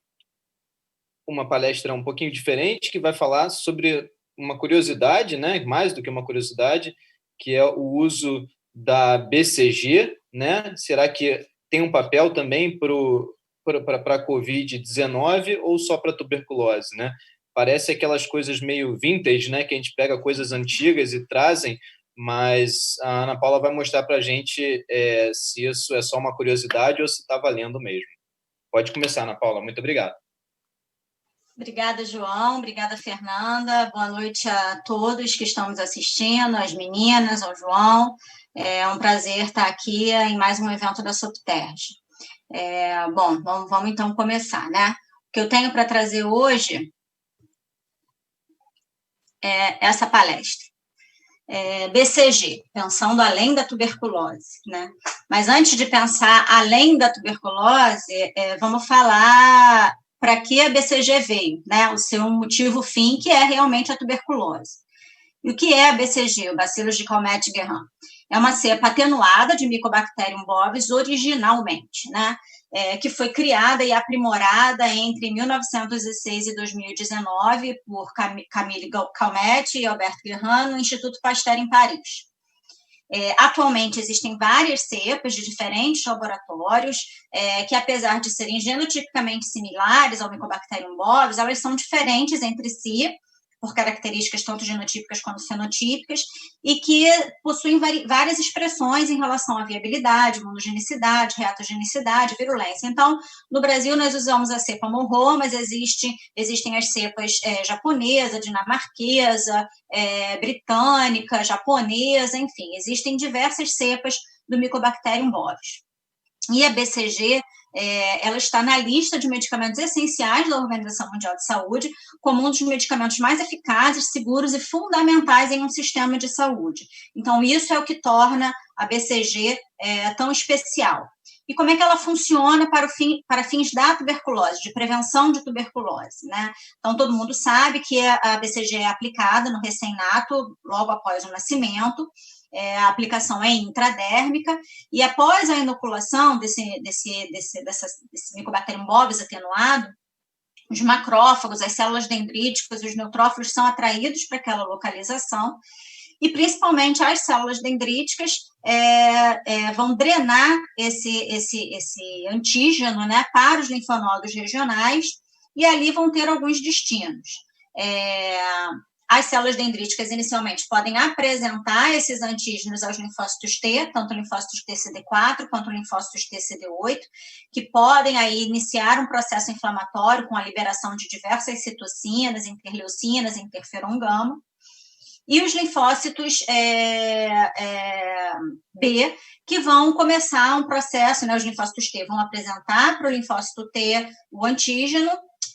palestra um pouquinho diferente, que vai falar sobre uma curiosidade, né? Mais do que uma curiosidade, que é o uso da BCG, né? Será que tem um papel também para a Covid-19 ou só para tuberculose, né? Parece aquelas coisas meio vintage, né? Que a gente pega coisas antigas e trazem, mas a Ana Paula vai mostrar para a gente se isso é só uma curiosidade ou se está valendo mesmo. Pode começar, Ana Paula. Muito obrigado. Obrigada, João. Obrigada, Fernanda. Boa noite a todos que estão nos assistindo, às meninas, ao João. É um prazer estar aqui em mais um evento da Sopterge. Bom, vamos então começar, né? O que eu tenho para trazer hoje é essa palestra. BCG, pensando além da tuberculose, né? Mas antes de pensar além da tuberculose, vamos falar para que a BCG veio, né? O seu motivo fim, que é realmente a tuberculose. E o que é a BCG, o Bacillus de Calmette-Guerin? É uma cepa atenuada de Mycobacterium bovis originalmente, né? Que foi criada e aprimorada entre 1906 e 2019 por Camille Calmette e Albert Guerin no Instituto Pasteur em Paris. Atualmente existem várias cepas de diferentes laboratórios que, apesar de serem genotipicamente similares ao Mycobacterium bovis, elas são diferentes entre si, por características tanto genotípicas quanto fenotípicas, e que possuem várias expressões em relação à viabilidade, imunogenicidade, reatogenicidade, virulência. Então, no Brasil, nós usamos a cepa Monroe, mas existem as cepas japonesa, dinamarquesa, britânica, japonesa, enfim, existem diversas cepas do Mycobacterium bovis. E a BCG, ela está na lista de medicamentos essenciais da Organização Mundial de Saúde como um dos medicamentos mais eficazes, seguros e fundamentais em um sistema de saúde. Então, isso é o que torna a BCG tão especial. E como é que ela funciona para fins da tuberculose, de prevenção de tuberculose, né? Então, todo mundo sabe que a BCG é aplicada no recém-nato logo após o nascimento. A aplicação é intradérmica, e após a inoculação desse Mycobacterium bovis atenuado, os macrófagos, as células dendríticas, os neutrófilos são atraídos para aquela localização, e principalmente as células dendríticas vão drenar esse antígeno, né, para os linfonodos regionais, e ali vão ter alguns destinos. As células dendríticas, inicialmente, podem apresentar esses antígenos aos linfócitos T, tanto linfócitos TCD4 quanto linfócitos TCD8, que podem aí iniciar um processo inflamatório com a liberação de diversas citocinas, interleucinas, interferon gama. E os linfócitos B, que vão começar um processo, né, os linfócitos T vão apresentar para o linfócito T o antígeno,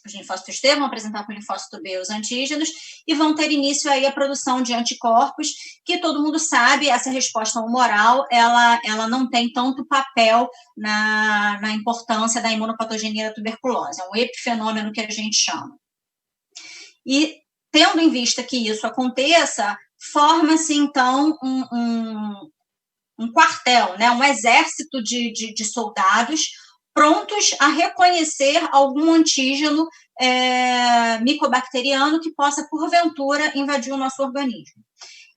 os linfócitos T vão apresentar para o linfócito B os antígenos e vão ter início aí a produção de anticorpos, que todo mundo sabe, essa resposta humoral, ela não tem tanto papel na importância da imunopatogenia da tuberculose, é um epifenômeno que a gente chama. E, tendo em vista que isso aconteça, forma-se, então, um quartel, né, um exército de soldados prontos a reconhecer algum antígeno micobacteriano que possa, porventura, invadir o nosso organismo.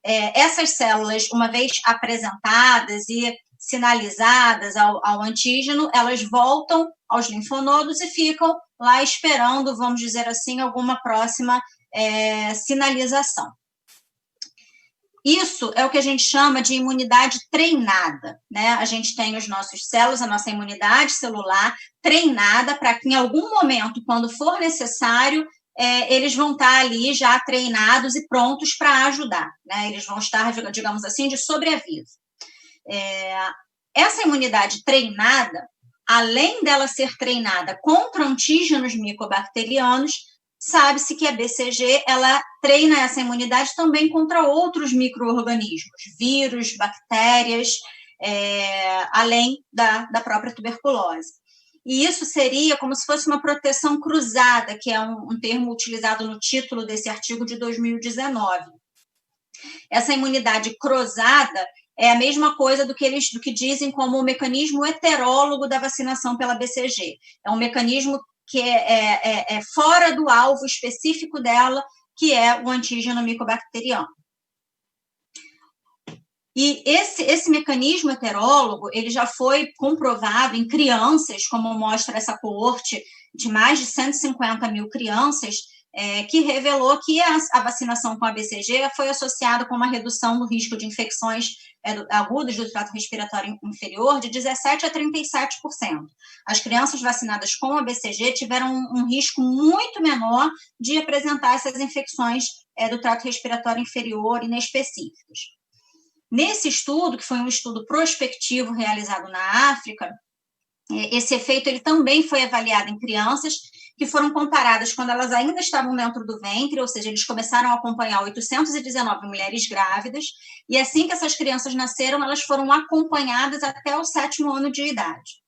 Essas células, uma vez apresentadas e sinalizadas ao antígeno, elas voltam aos linfonodos e ficam lá esperando, vamos dizer assim, alguma próxima sinalização. Isso é o que a gente chama de imunidade treinada, né? A gente tem os nossos células, a nossa imunidade celular treinada para que em algum momento, quando for necessário, eles vão estar ali já treinados e prontos para ajudar, né? Eles vão estar, digamos assim, de sobreaviso. Essa imunidade treinada, além dela ser treinada contra antígenos micobacterianos, sabe-se que a BCG ela treina essa imunidade também contra outros micro-organismos, vírus, bactérias, além da própria tuberculose. E isso seria como se fosse uma proteção cruzada, que é um termo utilizado no título desse artigo de 2019. Essa imunidade cruzada é a mesma coisa do que dizem como o mecanismo heterólogo da vacinação pela BCG. É um mecanismo que é fora do alvo específico dela, que é o antígeno micobacteriano. E esse mecanismo heterólogo, ele já foi comprovado em crianças, como mostra essa coorte de mais de 150 mil crianças, que revelou que a vacinação com a BCG foi associada com uma redução no risco de infecções agudas do trato respiratório inferior de 17% a 37%. As crianças vacinadas com a BCG tiveram um risco muito menor de apresentar essas infecções do trato respiratório inferior inespecíficas. Nesse estudo, que foi um estudo prospectivo realizado na África, esse efeito ele também foi avaliado em crianças que foram comparadas quando elas ainda estavam dentro do ventre, ou seja, eles começaram a acompanhar 819 mulheres grávidas, e assim que essas crianças nasceram, elas foram acompanhadas até o 7º ano de idade.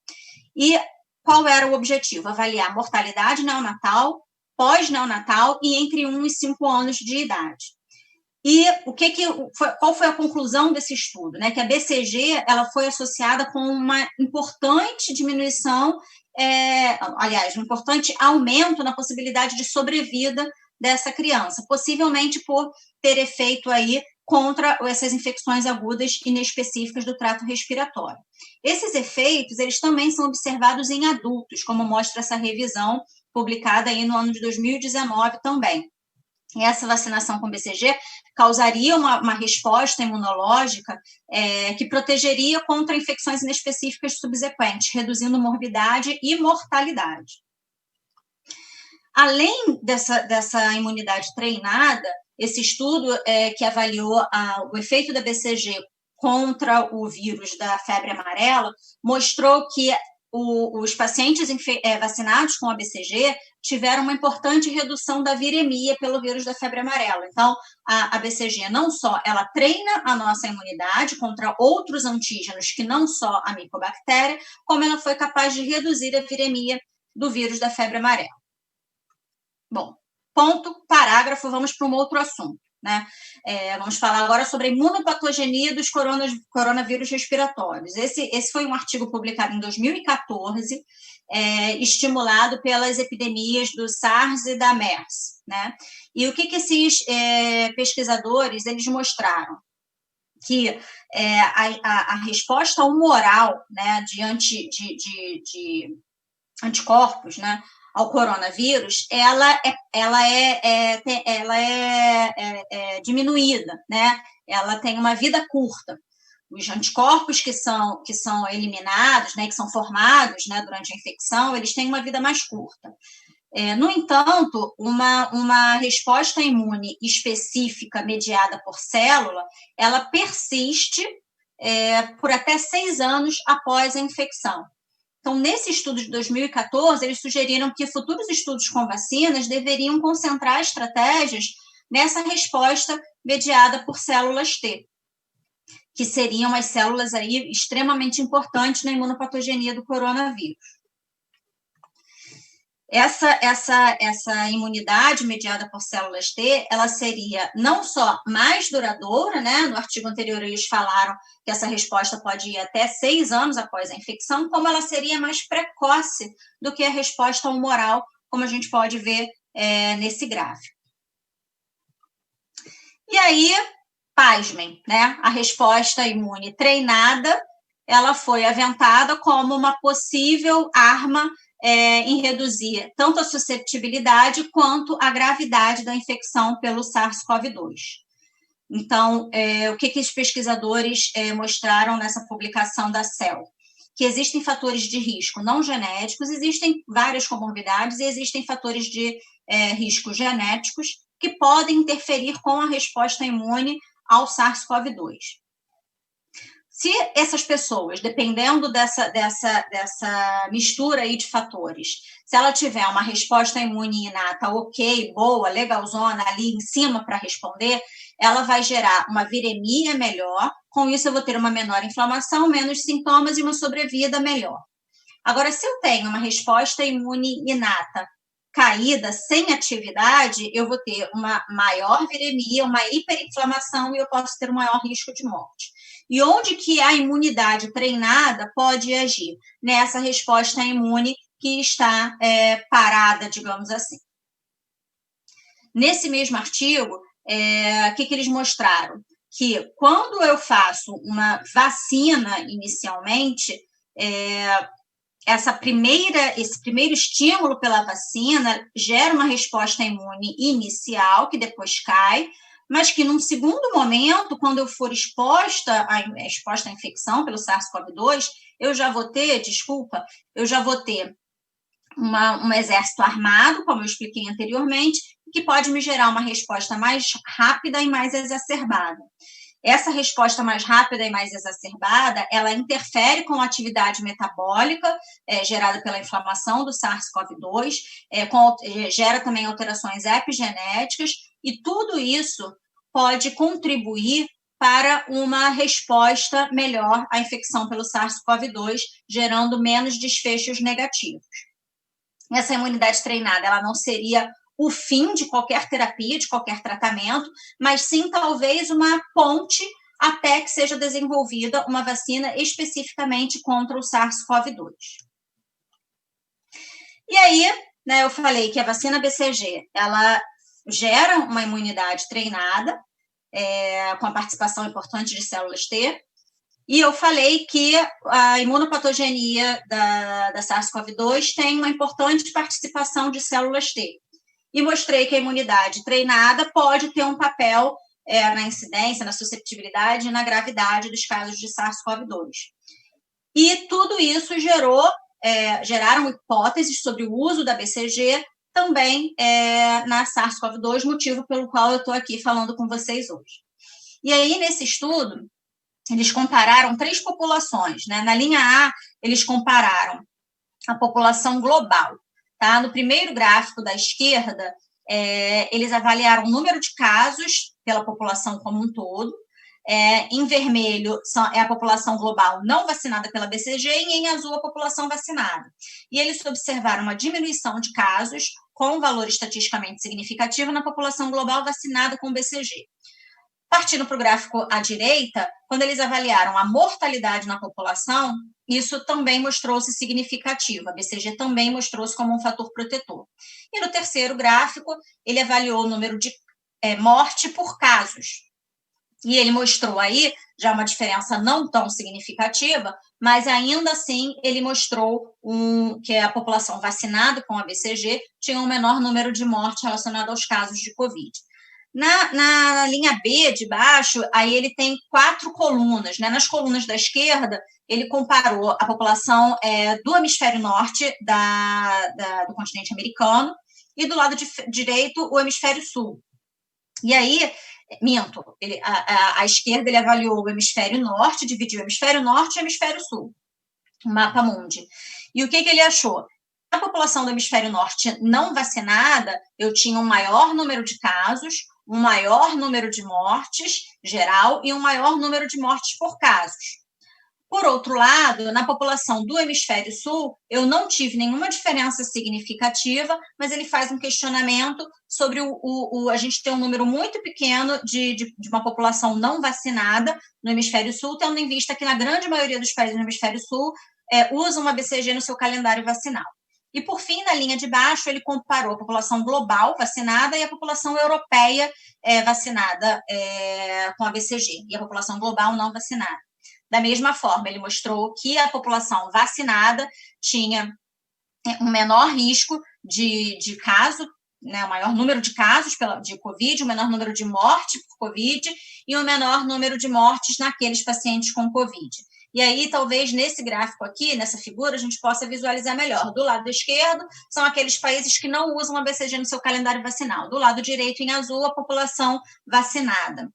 E qual era o objetivo? Avaliar a mortalidade neonatal, pós-neonatal e entre 1 e 5 anos de idade. E qual foi a conclusão desse estudo? Né? Que a BCG ela foi associada com uma importante diminuição, um importante aumento na possibilidade de sobrevida dessa criança, possivelmente por ter efeito aí contra essas infecções agudas inespecíficas do trato respiratório. Esses efeitos, eles também são observados em adultos, como mostra essa revisão publicada aí no ano de 2019 também. E essa vacinação com BCG causaria uma resposta imunológica que protegeria contra infecções inespecíficas subsequentes, reduzindo morbidade e mortalidade. Além dessa imunidade treinada, esse estudo que avaliou o efeito da BCG contra o vírus da febre amarela mostrou que os pacientes vacinados com a BCG tiveram uma importante redução da viremia pelo vírus da febre amarela. Então, a BCG não só ela treina a nossa imunidade contra outros antígenos que não só a micobactéria, como ela foi capaz de reduzir a viremia do vírus da febre amarela. Bom, ponto, parágrafo, vamos para um outro assunto. Né? Vamos falar agora sobre a imunopatogenia dos coronavírus respiratórios. Esse foi um artigo publicado em 2014, estimulado pelas epidemias do SARS e da MERS. Né? E o que esses pesquisadores eles mostraram? Que a resposta humoral, né, de anticorpos, né, ao coronavírus, ela é diminuída, né? Ela tem uma vida curta. Os anticorpos que são eliminados, né, que são formados, né, durante a infecção, eles têm uma vida mais curta. No entanto, uma resposta imune específica mediada por célula, ela persiste por até 6 anos após a infecção. Então, nesse estudo de 2014, eles sugeriram que futuros estudos com vacinas deveriam concentrar estratégias nessa resposta mediada por células T, que seriam as células aí extremamente importantes na imunopatogenia do coronavírus. Essa imunidade mediada por células T, ela seria não só mais duradoura, né? No artigo anterior eles falaram que essa resposta pode ir até 6 anos após a infecção, como ela seria mais precoce do que a resposta humoral, como a gente pode ver nesse gráfico. E aí, pasmem, né? A resposta imune treinada ela foi aventada como uma possível arma em reduzir tanto a susceptibilidade quanto a gravidade da infecção pelo SARS-CoV-2. Então, o que os pesquisadores mostraram nessa publicação da Cell? Que existem fatores de risco não genéticos, existem várias comorbidades e existem fatores de risco genéticos que podem interferir com a resposta imune ao SARS-CoV-2. Se essas pessoas, dependendo dessa mistura aí de fatores, se ela tiver uma resposta imune inata ok, boa, legalzona ali em cima para responder, ela vai gerar uma viremia melhor, com isso eu vou ter uma menor inflamação, menos sintomas e uma sobrevida melhor. Agora, se eu tenho uma resposta imune inata caída, sem atividade, eu vou ter uma maior viremia, uma hiperinflamação e eu posso ter um maior risco de morte. E onde que a imunidade treinada pode agir? Nessa resposta imune que está parada, digamos assim. Nesse mesmo artigo, o que eles mostraram? Que quando eu faço uma vacina inicialmente, esse primeiro estímulo pela vacina gera uma resposta imune inicial, que depois cai, mas que num segundo momento, quando eu for exposta à infecção pelo SARS-CoV-2, eu já vou ter um exército armado, como eu expliquei anteriormente, que pode me gerar uma resposta mais rápida e mais exacerbada. Essa resposta mais rápida e mais exacerbada, ela interfere com a atividade metabólica gerada pela inflamação do SARS-CoV-2, gera também alterações epigenéticas, e tudo isso pode contribuir para uma resposta melhor à infecção pelo SARS-CoV-2, gerando menos desfechos negativos. Essa imunidade treinada, ela não seria o fim de qualquer terapia, de qualquer tratamento, mas sim, talvez, uma ponte até que seja desenvolvida uma vacina especificamente contra o SARS-CoV-2. E aí, eu falei que a vacina BCG, ela gera uma imunidade treinada, com a participação importante de células T, e eu falei que a imunopatogenia da SARS-CoV-2 tem uma importante participação de células T. E mostrei que a imunidade treinada pode ter um papel na incidência, na susceptibilidade e na gravidade dos casos de SARS-CoV-2. E tudo isso geraram hipóteses sobre o uso da BCG também na SARS-CoV-2, motivo pelo qual eu estou aqui falando com vocês hoje. E aí, nesse estudo, eles compararam 3 populações, né? Na linha A, eles compararam a população global. Tá? No primeiro gráfico da esquerda, eles avaliaram o número de casos pela população como um todo. Em vermelho é a população global não vacinada pela BCG e em azul a população vacinada. E eles observaram uma diminuição de casos com valor estatisticamente significativo na população global vacinada com BCG. Partindo para o gráfico à direita, quando eles avaliaram a mortalidade na população, isso também mostrou-se significativo. A BCG também mostrou-se como um fator protetor. E no terceiro gráfico, ele avaliou o número de morte por casos. E ele mostrou aí já uma diferença não tão significativa, mas ainda assim ele mostrou que a população vacinada com a BCG tinha um menor número de mortes relacionado aos casos de Covid. Na linha B de baixo, aí ele tem 4 colunas, né? Nas colunas da esquerda, ele comparou a população do hemisfério norte do continente americano e do lado direito o hemisfério sul. E aí, a esquerda ele avaliou o hemisfério norte, dividiu o hemisfério norte e o hemisfério sul, o mapa mundi. E o que ele achou? A população do hemisfério norte não vacinada, eu tinha um maior número de casos, um maior número de mortes geral e um maior número de mortes por casos. Por outro lado, na população do hemisfério sul, eu não tive nenhuma diferença significativa, mas ele faz um questionamento sobre a gente ter um número muito pequeno de uma população não vacinada no hemisfério sul, tendo em vista que na grande maioria dos países do hemisfério sul usam uma BCG no seu calendário vacinal. E, por fim, na linha de baixo, ele comparou a população global vacinada e a população europeia vacinada com a BCG, e a população global não vacinada. Da mesma forma, ele mostrou que a população vacinada tinha um menor risco de caso, né, o maior número de casos de Covid, o menor número de mortes por Covid e o menor número de mortes naqueles pacientes com Covid. E aí, talvez, nesse gráfico aqui, nessa figura, a gente possa visualizar melhor. Do lado esquerdo, são aqueles países que não usam a BCG no seu calendário vacinal. Do lado direito, em azul, a população vacinada.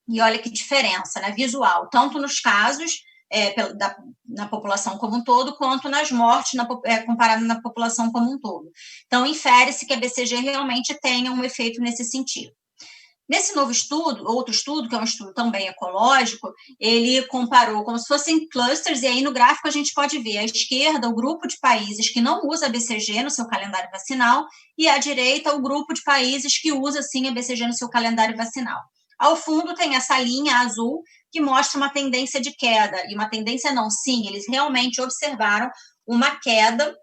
E olha que diferença, né, visual, tanto nos casos na população como um todo, quanto nas mortes comparado na população como um todo. Então, infere-se que a BCG realmente tenha um efeito nesse sentido. Nesse novo estudo, outro estudo, que é um estudo também ecológico, ele comparou como se fossem clusters, e aí no gráfico a gente pode ver à esquerda o grupo de países que não usa a BCG no seu calendário vacinal, e à direita o grupo de países que usa, sim, a BCG no seu calendário vacinal. Ao fundo tem essa linha azul que mostra uma tendência de queda, e uma tendência não, sim, eles realmente observaram uma queda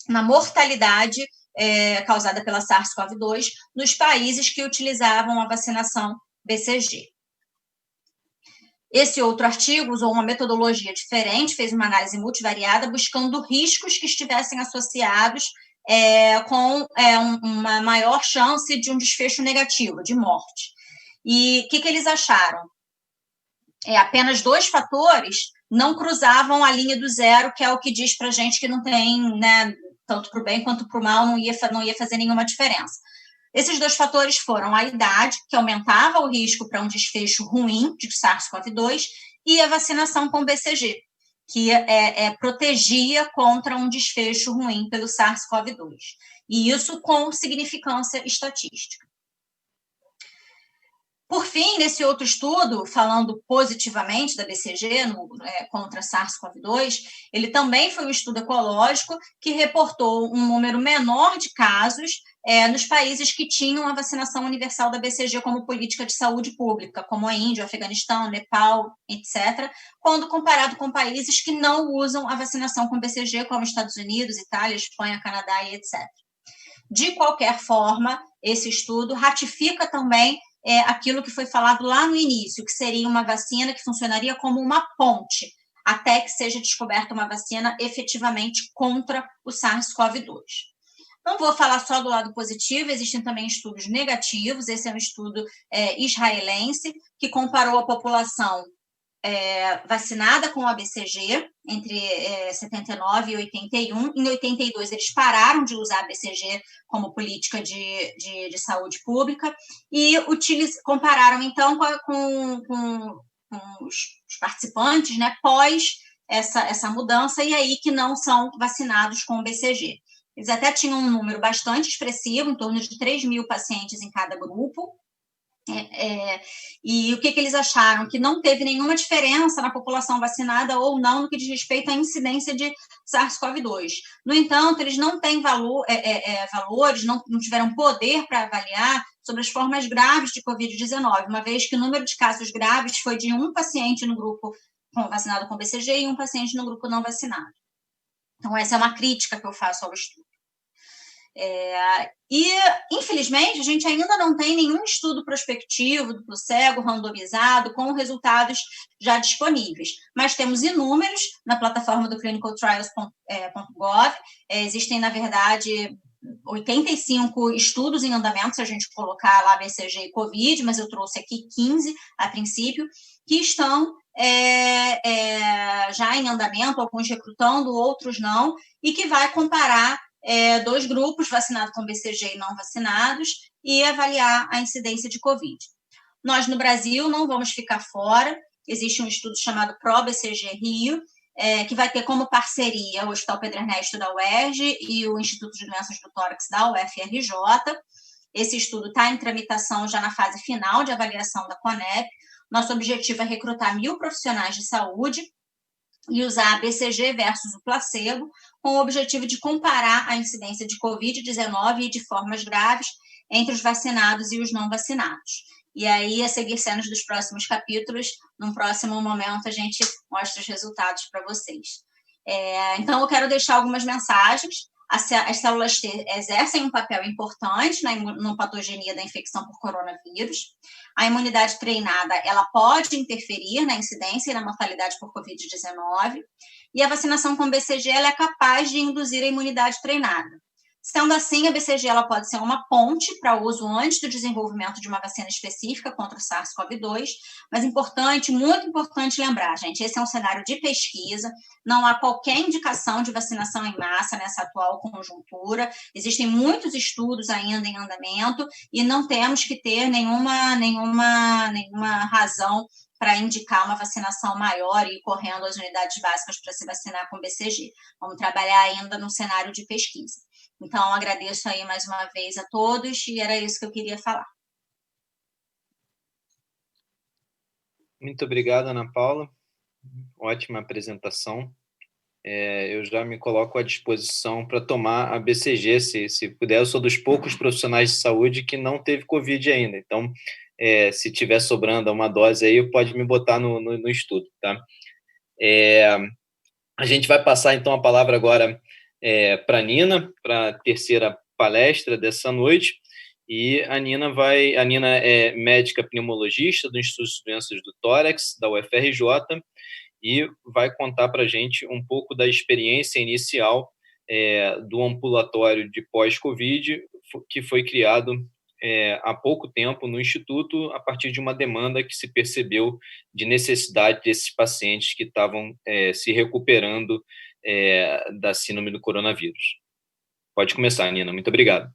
na mortalidade causada pela SARS-CoV-2 nos países que utilizavam a vacinação BCG. Esse outro artigo usou uma metodologia diferente, fez uma análise multivariada, buscando riscos que estivessem associados com uma maior chance de um desfecho negativo, de morte. E o que eles acharam? Apenas 2 fatores não cruzavam a linha do zero, que é o que diz para a gente que não tem, né, tanto para o bem quanto para o mal, não ia fazer nenhuma diferença. Esses 2 fatores foram a idade, que aumentava o risco para um desfecho ruim de SARS-CoV-2, e a vacinação com BCG, que protegia contra um desfecho ruim pelo SARS-CoV-2. E isso com significância estatística. Por fim, nesse outro estudo, falando positivamente da BCG contra SARS-CoV-2, ele também foi um estudo ecológico que reportou um número menor de casos nos países que tinham a vacinação universal da BCG como política de saúde pública, como a Índia, o Afeganistão, Nepal, etc., quando comparado com países que não usam a vacinação com BCG, como Estados Unidos, Itália, Espanha, Canadá e etc. De qualquer forma, esse estudo ratifica também aquilo que foi falado lá no início, que seria uma vacina que funcionaria como uma ponte, até que seja descoberta uma vacina efetivamente contra o SARS-CoV-2. Não vou falar só do lado positivo, existem também estudos negativos. Esse é um estudo israelense que comparou a população vacinada com a BCG entre 79 e 81. Em 82, eles pararam de usar a BCG como política de saúde pública e compararam, então, com os participantes, né, pós essa mudança, e aí que não são vacinados com o BCG. Eles até tinham um número bastante expressivo, em torno de 3.000 pacientes em cada grupo. E o que eles acharam? Que não teve nenhuma diferença na população vacinada ou não no que diz respeito à incidência de SARS-CoV-2. No entanto, eles não têm valores, não tiveram poder para avaliar sobre as formas graves de Covid-19, uma vez que o número de casos graves foi de 1 paciente no grupo vacinado com BCG e 1 paciente no grupo não vacinado. Então, essa é uma crítica que eu faço ao estudo. E, infelizmente, a gente ainda não tem nenhum estudo prospectivo, duplo cego, randomizado, com resultados já disponíveis, mas temos inúmeros na plataforma do clinicaltrials.gov. Existem, na verdade, 85 estudos em andamento, se a gente colocar lá BCG e Covid, mas eu trouxe aqui 15 a princípio, que estão já em andamento, alguns recrutando, outros não, e que vai comparar 2 grupos, vacinados com BCG e não vacinados, e avaliar a incidência de Covid. Nós, no Brasil, não vamos ficar fora. Existe um estudo chamado PRO-BCG Rio, que vai ter como parceria o Hospital Pedro Ernesto da UERJ e o Instituto de Doenças do Tórax da UFRJ. Esse estudo está em tramitação já na fase final de avaliação da CONEP. Nosso objetivo é recrutar 1.000 profissionais de saúde e usar a BCG versus o placebo, com o objetivo de comparar a incidência de Covid-19 e de formas graves entre os vacinados e os não vacinados. E aí, a seguir cenas dos próximos capítulos, num próximo momento, a gente mostra os resultados para vocês. Então, eu quero deixar algumas mensagens. as células T exercem um papel importante na imunopatogenia da infecção por coronavírus. A imunidade treinada, ela pode interferir na incidência e na mortalidade por Covid-19, e a vacinação com BCG, ela é capaz de induzir a imunidade treinada. Sendo assim, a BCG ela pode ser uma ponte para uso antes do desenvolvimento de uma vacina específica contra o SARS-CoV-2, mas muito importante lembrar, gente, esse é um cenário de pesquisa, não há qualquer indicação de vacinação em massa nessa atual conjuntura, existem muitos estudos ainda em andamento e não temos que ter nenhuma razão para indicar uma vacinação maior e ir correndo às unidades básicas para se vacinar com BCG. Vamos trabalhar ainda no cenário de pesquisa. Então, agradeço aí mais uma vez a todos e era isso que eu queria falar. Muito obrigado, Ana Paula. Ótima apresentação. Eu já me coloco à disposição para tomar a BCG, se puder. Eu sou dos poucos profissionais de saúde que não teve Covid ainda. Então, se tiver sobrando uma dose aí, pode me botar no estudo, tá? A gente vai passar, então, a palavra agora para a Nina, para a terceira palestra dessa noite. E a Nina é médica pneumologista do Instituto de Doenças do Tórax, da UFRJ, e vai contar para a gente um pouco da experiência inicial do ambulatório de pós-Covid, que foi criado há pouco tempo no Instituto, a partir de uma demanda que se percebeu de necessidade desses pacientes que estavam se recuperando da síndrome do coronavírus. Pode começar, Nina. Muito obrigado.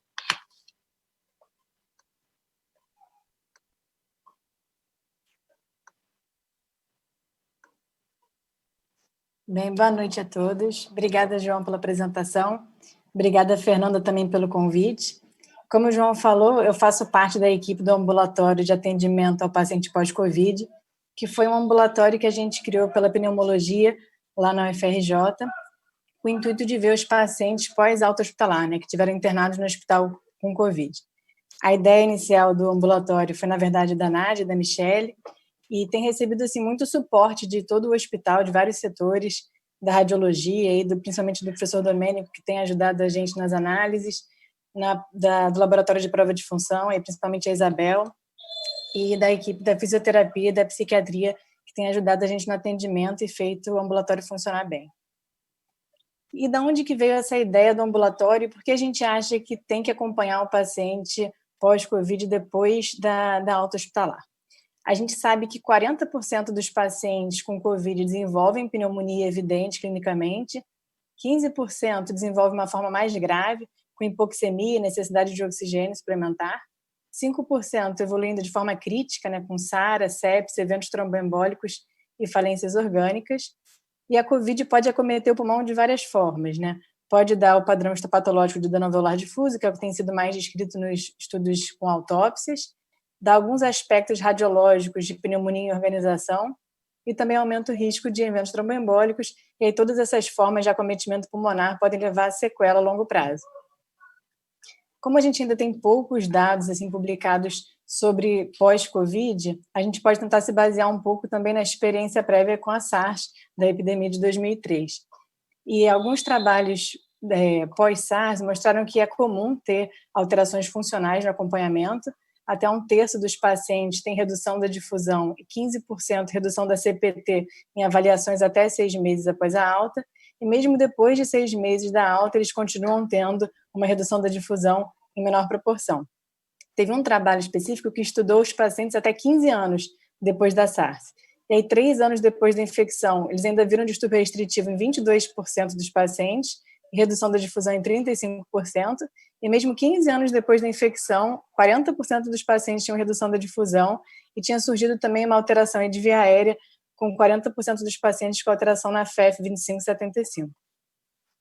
Bem, boa noite a todos. Obrigada, João, pela apresentação. Obrigada, Fernanda, também pelo convite. Como o João falou, eu faço parte da equipe do ambulatório de atendimento ao paciente pós-Covid, que foi um ambulatório que a gente criou pela pneumologia lá na UFRJ, com o intuito de ver os pacientes pós-alta hospitalar, né, que tiveram internados no hospital com Covid. A ideia inicial do ambulatório foi, na verdade, da Nádia, da Michele, e tem recebido assim, muito suporte de todo o hospital, de vários setores, da radiologia, e principalmente do professor Domênico, que tem ajudado a gente nas análises, do laboratório de prova de função, e principalmente a Isabel, e da equipe da fisioterapia e da psiquiatria, que tem ajudado a gente no atendimento e feito o ambulatório funcionar bem. E de onde que veio essa ideia do ambulatório? Porque a gente acha que tem que acompanhar o paciente pós-Covid depois da alta hospitalar. A gente sabe que 40% dos pacientes com Covid desenvolvem pneumonia evidente clinicamente, 15% desenvolvem uma forma mais grave, com hipoxemia e necessidade de oxigênio suplementar, 5% evoluindo de forma crítica, né, com SARA, sepsis, eventos tromboembólicos e falências orgânicas. E a Covid pode acometer o pulmão de várias formas, né? Pode dar o padrão histopatológico de dano alveolar difuso, que é o que tem sido mais descrito nos estudos com autópsias, dá alguns aspectos radiológicos de pneumonia em organização e também aumenta o risco de eventos tromboembólicos, e aí todas essas formas de acometimento pulmonar podem levar a sequela a longo prazo. Como a gente ainda tem poucos dados assim, publicados sobre pós-Covid, a gente pode tentar se basear um pouco também na experiência prévia com a SARS, da epidemia de 2003. E alguns trabalhos pós-SARS mostraram que é comum ter alterações funcionais no acompanhamento, até 1/3 dos pacientes tem redução da difusão e 15% redução da CPT em avaliações até 6 meses após a alta, e mesmo depois de 6 meses da alta, eles continuam tendo uma redução da difusão em menor proporção. Teve um trabalho específico que estudou os pacientes até 15 anos depois da SARS. E aí, 3 anos depois da infecção, eles ainda viram distúrbio restritivo em 22% dos pacientes, e redução da difusão em 35%, e mesmo 15 anos depois da infecção, 40% dos pacientes tinham redução da difusão e tinha surgido também uma alteração de via aérea, com 40% dos pacientes com alteração na FEF 2575.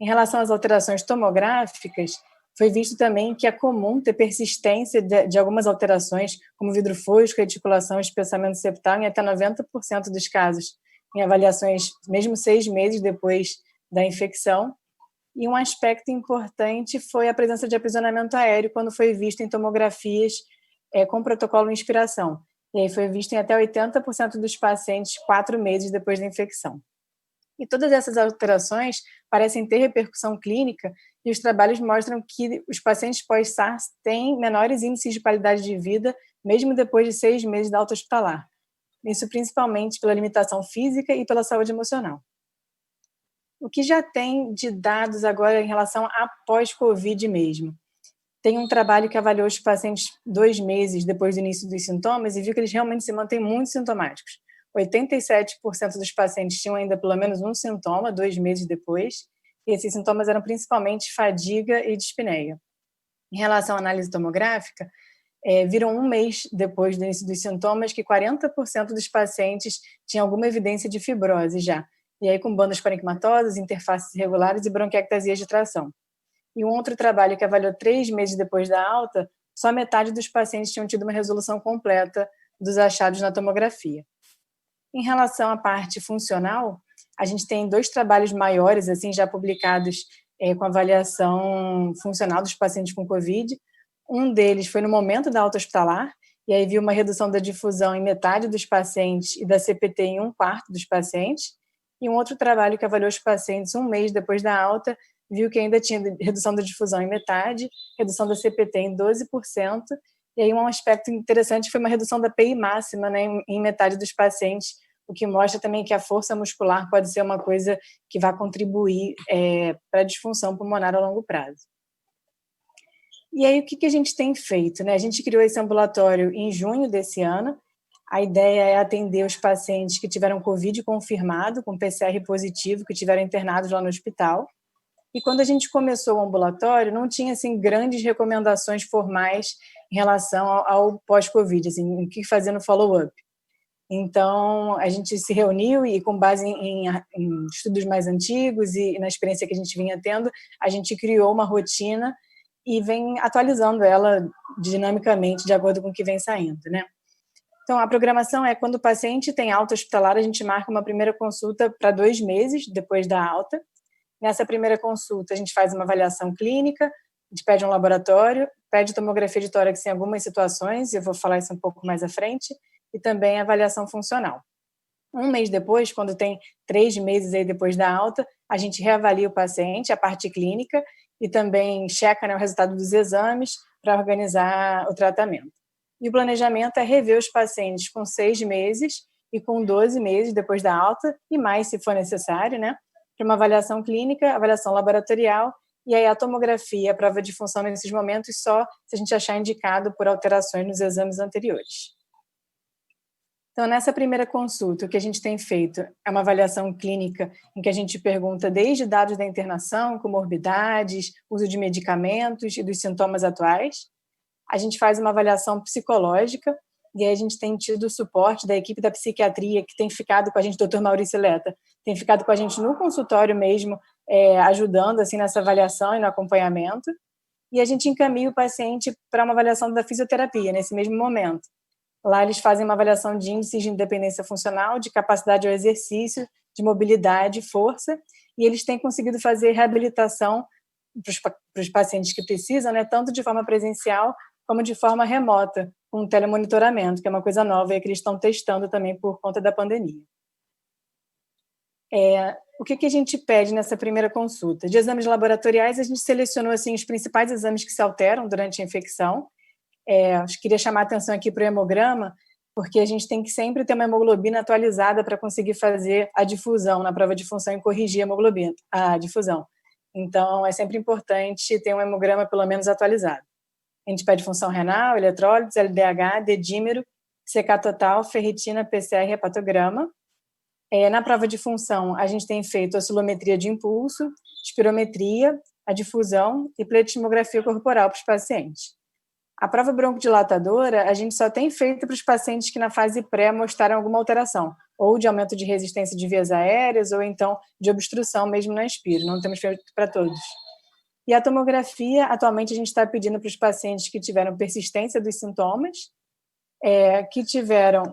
Em relação às alterações tomográficas, foi visto também que é comum ter persistência de algumas alterações, como vidro fosco, reticulação e espessamento septal, em até 90% dos casos, em avaliações mesmo 6 meses depois da infecção. E um aspecto importante foi a presença de aprisionamento aéreo, quando foi visto em tomografias com protocolo de inspiração. E aí foi visto em até 80% dos pacientes 4 meses depois da infecção. E todas essas alterações parecem ter repercussão clínica e os trabalhos mostram que os pacientes pós-SARS têm menores índices de qualidade de vida, mesmo depois de 6 meses da alta hospitalar. Isso principalmente pela limitação física e pela saúde emocional. O que já tem de dados agora em relação a pós-Covid mesmo? Tem um trabalho que avaliou os pacientes 2 meses depois do início dos sintomas e viu que eles realmente se mantêm muito sintomáticos. 87% dos pacientes tinham ainda pelo menos um sintoma 2 meses depois, e esses sintomas eram principalmente fadiga e dispneia. Em relação à análise tomográfica, viram 1 mês depois do início dos sintomas que 40% dos pacientes tinham alguma evidência de fibrose já, e aí com bandas parenquimatosas, interfaces irregulares e bronquiectasias de tração. E um outro trabalho que avaliou 3 meses depois da alta, só metade dos pacientes tinham tido uma resolução completa dos achados na tomografia. Em relação à parte funcional, a gente tem 2 trabalhos maiores, assim, já publicados com avaliação funcional dos pacientes com COVID. Um deles foi no momento da alta hospitalar, e aí viu uma redução da difusão em metade dos pacientes e da CPT em 1/4 dos pacientes. E um outro trabalho que avaliou os pacientes 1 mês depois da alta, viu que ainda tinha redução da difusão em metade, redução da CPT em 12%, e aí um aspecto interessante foi uma redução da PI máxima, né, em metade dos pacientes, o que mostra também que a força muscular pode ser uma coisa que vai contribuir para a disfunção pulmonar a longo prazo. E aí o que a gente tem feito, né? A gente criou esse ambulatório em junho desse ano. A ideia é atender os pacientes que tiveram COVID confirmado, com PCR positivo, que tiveram internados lá no hospital. E quando a gente começou o ambulatório, não tinha assim grandes recomendações formais em relação ao pós-Covid, assim, o que fazer no follow-up. Então, a gente se reuniu e, com base em estudos mais antigos e na experiência que a gente vinha tendo, a gente criou uma rotina e vem atualizando ela dinamicamente, de acordo com o que vem saindo, né? Então, a programação é quando o paciente tem alta hospitalar, a gente marca uma primeira consulta para 2 meses depois da alta. Nessa primeira consulta, a gente faz uma avaliação clínica, a gente pede um laboratório, pede tomografia de tórax em algumas situações, eu vou falar isso um pouco mais à frente, e também avaliação funcional. 1 mês depois, quando tem 3 meses aí depois da alta, a gente reavalia o paciente, a parte clínica, e também checa, né, o resultado dos exames para organizar o tratamento. E o planejamento é rever os pacientes com 6 meses e com 12 meses depois da alta, e mais se for necessário, né, para uma avaliação clínica, avaliação laboratorial, e aí a tomografia, a prova de função nesses momentos, só se a gente achar indicado por alterações nos exames anteriores. Então, nessa primeira consulta, o que a gente tem feito é uma avaliação clínica em que a gente pergunta desde dados da internação, comorbidades, uso de medicamentos e dos sintomas atuais. A gente faz uma avaliação psicológica e aí a gente tem tido o suporte da equipe da psiquiatria que tem ficado com a gente, Dr. Maurício Leta, tem ficado com a gente no consultório mesmo, ajudando assim nessa avaliação e no acompanhamento. E a gente encaminha o paciente para uma avaliação da fisioterapia nesse mesmo momento. Lá eles fazem uma avaliação de índices de independência funcional, de capacidade ao exercício, de mobilidade, força, e eles têm conseguido fazer reabilitação para os pacientes que precisam, né, tanto de forma presencial como de forma remota, com telemonitoramento, que é uma coisa nova e que eles estão testando também por conta da pandemia. O que a gente pede nessa primeira consulta? De exames laboratoriais, a gente selecionou assim, os principais exames que se alteram durante a infecção. Queria chamar a atenção aqui para o hemograma, porque a gente tem que sempre ter uma hemoglobina atualizada para conseguir fazer a difusão na prova de função e corrigir a difusão. Então, é sempre importante ter um hemograma pelo menos atualizado. A gente pede função renal, eletrólitos, LDH, dedímero, CK total, ferritina, PCR, hepatograma. Na prova de função, a gente tem feito oscilometria de impulso, espirometria, a difusão e pletismografia corporal para os pacientes. A prova broncodilatadora, a gente só tem feito para os pacientes que na fase pré mostraram alguma alteração, ou de aumento de resistência de vias aéreas, ou então de obstrução mesmo na inspiro, não temos feito para todos. E a tomografia, atualmente a gente está pedindo para os pacientes que tiveram persistência dos sintomas, que tiveram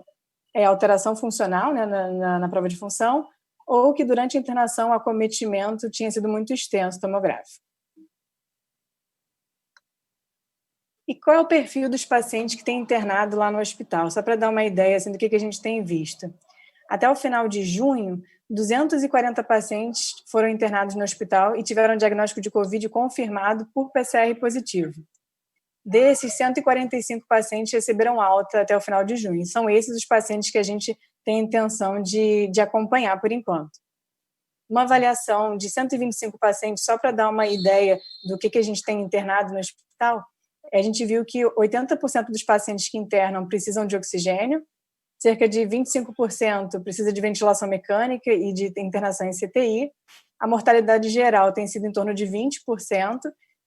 alteração funcional, né, na prova de função, ou que durante a internação o acometimento tinha sido muito extenso tomográfico. E qual é o perfil dos pacientes que têm internado lá no hospital? Só para dar uma ideia assim, do que a gente tem visto. Até o final de junho, 240 pacientes foram internados no hospital e tiveram diagnóstico de Covid confirmado por PCR positivo. Desses, 145 pacientes receberam alta até o final de junho. São esses os pacientes que a gente tem a intenção de acompanhar por enquanto. Uma avaliação de 125 pacientes, só para dar uma ideia do que a gente tem internado no hospital, a gente viu que 80% dos pacientes que internam precisam de oxigênio, cerca de 25% precisa de ventilação mecânica e de internação em CTI. A mortalidade geral tem sido em torno de 20%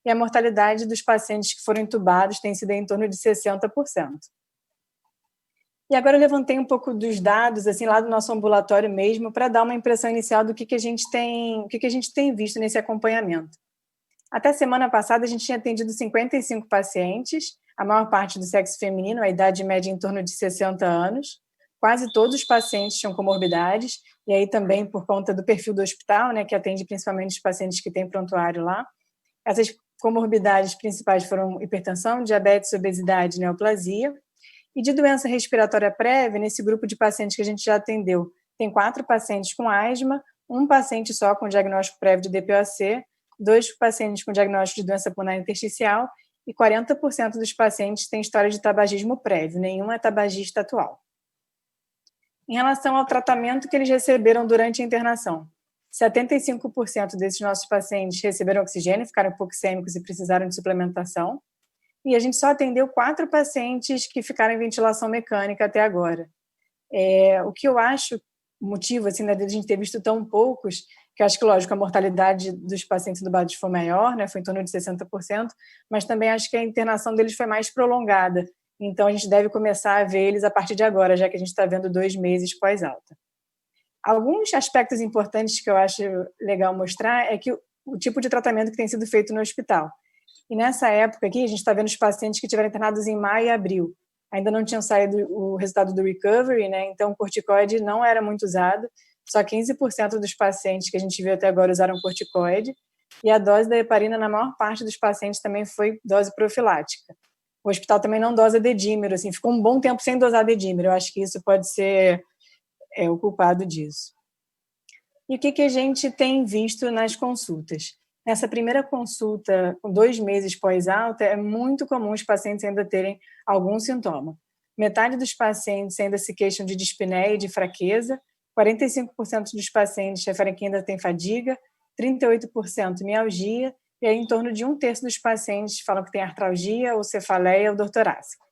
e a mortalidade dos pacientes que foram entubados tem sido em torno de 60%. E agora eu levantei um pouco dos dados assim lá do nosso ambulatório mesmo para dar uma impressão inicial do que a gente tem visto nesse acompanhamento. Até semana passada a gente tinha atendido 55 pacientes, a maior parte do sexo feminino, a idade média em torno de 60 anos. Quase todos os pacientes tinham comorbidades, e aí também por conta do perfil do hospital, né, que atende principalmente os pacientes que têm prontuário lá. Essas comorbidades principais foram hipertensão, diabetes, obesidade e neoplasia. E de doença respiratória prévia, nesse grupo de pacientes que a gente já atendeu, tem 4 pacientes com asma, 1 paciente só com diagnóstico prévio de DPOC, 2 pacientes com diagnóstico de doença pulmonar intersticial e 40% dos pacientes têm história de tabagismo prévio, nenhum é tabagista atual. Em relação ao tratamento que eles receberam durante a internação, 75% desses nossos pacientes receberam oxigênio, ficaram hipoxêmicos e precisaram de suplementação, e a gente só atendeu 4 pacientes que ficaram em ventilação mecânica até agora. O que eu acho motivo assim, né, de a gente ter visto tão poucos, que eu acho que, lógico, a mortalidade dos pacientes entubados foi maior, né, foi em torno de 60%, mas também acho que a internação deles foi mais prolongada. Então, a gente deve começar a ver eles a partir de agora, já que a gente está vendo 2 meses pós-alta. Alguns aspectos importantes que eu acho legal mostrar é que o tipo de tratamento que tem sido feito no hospital. E nessa época aqui, a gente está vendo os pacientes que tiveram internados em maio e abril. Ainda não tinham saído o resultado do recovery, né? Então o corticoide não era muito usado. Só 15% dos pacientes que a gente viu até agora usaram corticoide. E a dose da heparina, na maior parte dos pacientes, também foi dose profilática. O hospital também não dosa dedímero, assim, ficou um bom tempo sem dosar dedímero. Eu acho que isso pode ser o culpado disso. E o que a gente tem visto nas consultas? Nessa primeira consulta, com 2 meses pós-alta, é muito comum os pacientes ainda terem algum sintoma. Metade dos pacientes ainda se queixam de dispneia e de fraqueza, 45% dos pacientes referem que ainda tem fadiga, 38% mialgia, e aí em torno de 1/3 dos pacientes falam que tem artralgia ou cefaleia ou dor torácica.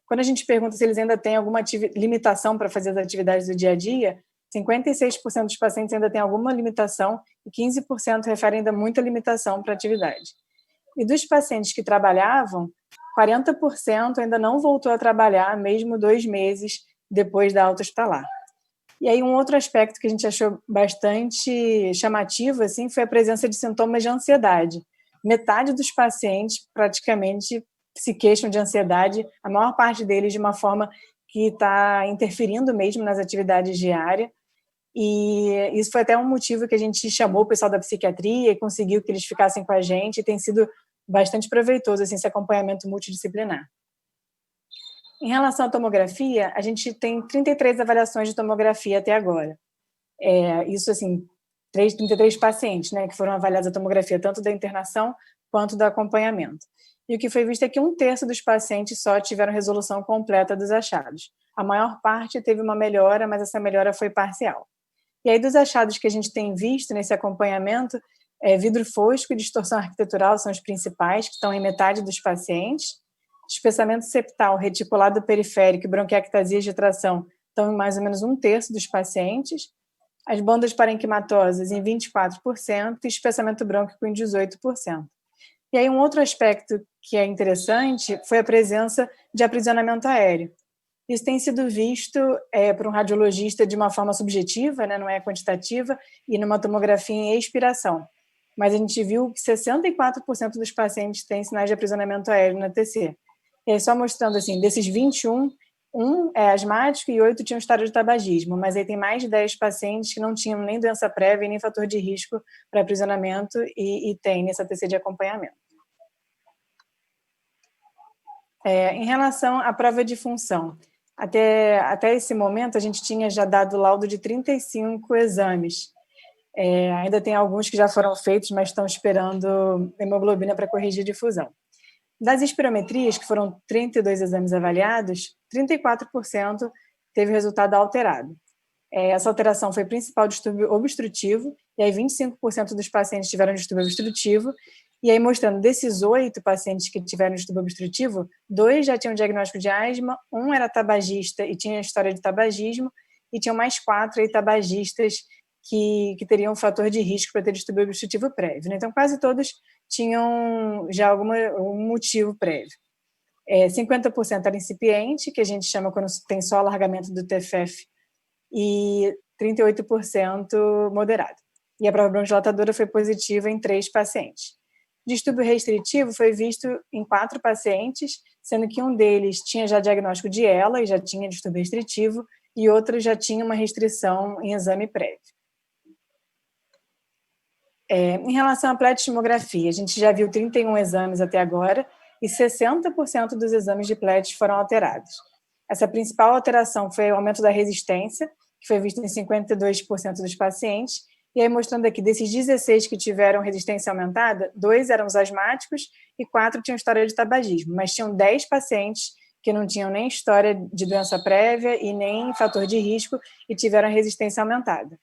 Quando a gente pergunta se eles ainda têm alguma limitação para fazer as atividades do dia a dia, 56% dos pacientes ainda têm alguma limitação e 15% referem ainda muita limitação para a atividade. E dos pacientes que trabalhavam, 40% ainda não voltou a trabalhar, mesmo 2 meses depois da alta hospitalar. E aí um outro aspecto que a gente achou bastante chamativo assim, foi a presença de sintomas de ansiedade. Metade dos pacientes praticamente se queixam de ansiedade, a maior parte deles de uma forma que está interferindo mesmo nas atividades diárias. E isso foi até um motivo que a gente chamou o pessoal da psiquiatria e conseguiu que eles ficassem com a gente, e tem sido bastante proveitoso assim, esse acompanhamento multidisciplinar. Em relação à tomografia, a gente tem 33 avaliações de tomografia até agora. Isso, assim, 33 pacientes, né, que foram avaliados a tomografia, tanto da internação quanto do acompanhamento. E o que foi visto é que 1/3 dos pacientes só tiveram resolução completa dos achados. A maior parte teve uma melhora, mas essa melhora foi parcial. E aí, dos achados que a gente tem visto nesse acompanhamento, vidro fosco e distorção arquitetural são os principais, que estão em metade dos pacientes. Espessamento septal, reticulado periférico e bronquiectasias de tração estão em mais ou menos 1/3 dos pacientes. As bandas parenquimatosas em 24% e espessamento brônquico em 18%. E aí, um outro aspecto que é interessante foi a presença de aprisionamento aéreo. Isso tem sido visto por um radiologista de uma forma subjetiva, né, não é quantitativa, e numa tomografia em expiração. Mas a gente viu que 64% dos pacientes têm sinais de aprisionamento aéreo na TC. E aí, só mostrando, assim, desses 21, 1 é asmático e 8 tinham história de tabagismo, mas aí tem mais de 10 pacientes que não tinham nem doença prévia e nem fator de risco para aprisionamento e tem nessa TC de acompanhamento. Em relação à prova de função, Até esse momento, a gente tinha já dado laudo de 35 exames. Ainda tem alguns que já foram feitos, mas estão esperando hemoglobina para corrigir difusão. Das espirometrias, que foram 32 exames avaliados, 34% teve resultado alterado. Essa alteração foi principal distúrbio obstrutivo, e aí 25% dos pacientes tiveram distúrbio obstrutivo, e aí mostrando desses 8 pacientes que tiveram distúrbio obstrutivo, 2 já tinham diagnóstico de asma, 1 era tabagista e tinha história de tabagismo, e tinham mais 4 aí tabagistas que teriam um fator de risco para ter distúrbio obstrutivo prévio, né? Então, quase todos tinham já algum motivo prévio. 50% era incipiente, que a gente chama quando tem só alargamento do TFF, e 38% moderado. E a prova bronquidilatadora foi positiva em 3 pacientes. Distúrbio restritivo foi visto em 4 pacientes, sendo que um deles tinha já diagnóstico de ELA e já tinha distúrbio restritivo, e outro já tinha uma restrição em exame prévio. Em relação à pletismografia, a gente já viu 31 exames até agora e 60% dos exames de pletis foram alterados. Essa principal alteração foi o aumento da resistência, que foi visto em 52% dos pacientes, e aí mostrando aqui, desses 16 que tiveram resistência aumentada, 2 eram os asmáticos e 4 tinham história de tabagismo, mas tinham 10 pacientes que não tinham nem história de doença prévia e nem fator de risco e tiveram resistência aumentada.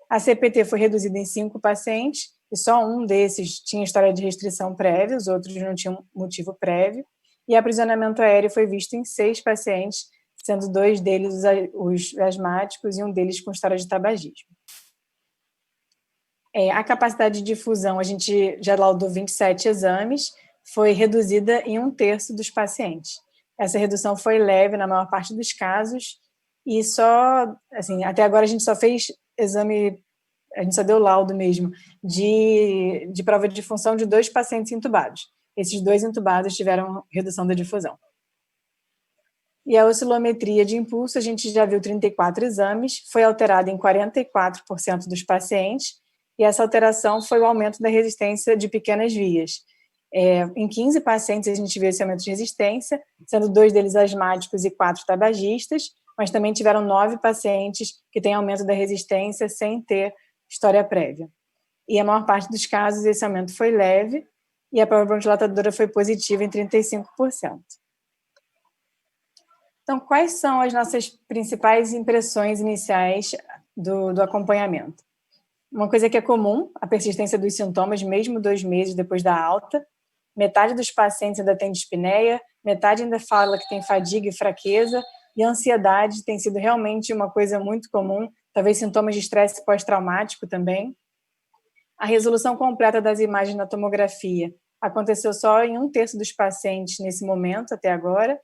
A CPT foi reduzida em 5 pacientes, e só um desses tinha história de restrição prévia, os outros não tinham motivo prévio, e aprisionamento aéreo foi visto em 6 pacientes, sendo 2 deles os asmáticos e um deles com história de tabagismo. A capacidade de difusão, a gente já laudou 27 exames, foi reduzida em 1/3 dos pacientes. Essa redução foi leve na maior parte dos casos, e só, assim, até agora a gente só fez exame, a gente só deu laudo mesmo, de prova de função de 2 pacientes entubados. Esses 2 entubados tiveram redução da difusão. E a oscilometria de impulso, a gente já viu 34 exames, foi alterada em 44% dos pacientes, e essa alteração foi o aumento da resistência de pequenas vias. Em 15 pacientes a gente viu esse aumento de resistência, sendo 2 deles asmáticos e 4 tabagistas, mas também tiveram 9 pacientes que têm aumento da resistência sem ter história prévia. E a maior parte dos casos esse aumento foi leve, e a prova bronquidilatadora foi positiva em 35%. Então, quais são as nossas principais impressões iniciais do acompanhamento? Uma coisa que é comum, a persistência dos sintomas, mesmo 2 meses depois da alta. Metade dos pacientes ainda tem dispneia, metade ainda fala que tem fadiga e fraqueza, e a ansiedade tem sido realmente uma coisa muito comum, talvez sintomas de estresse pós-traumático também. A resolução completa das imagens na tomografia aconteceu só em 1/3 dos pacientes nesse momento, até agora.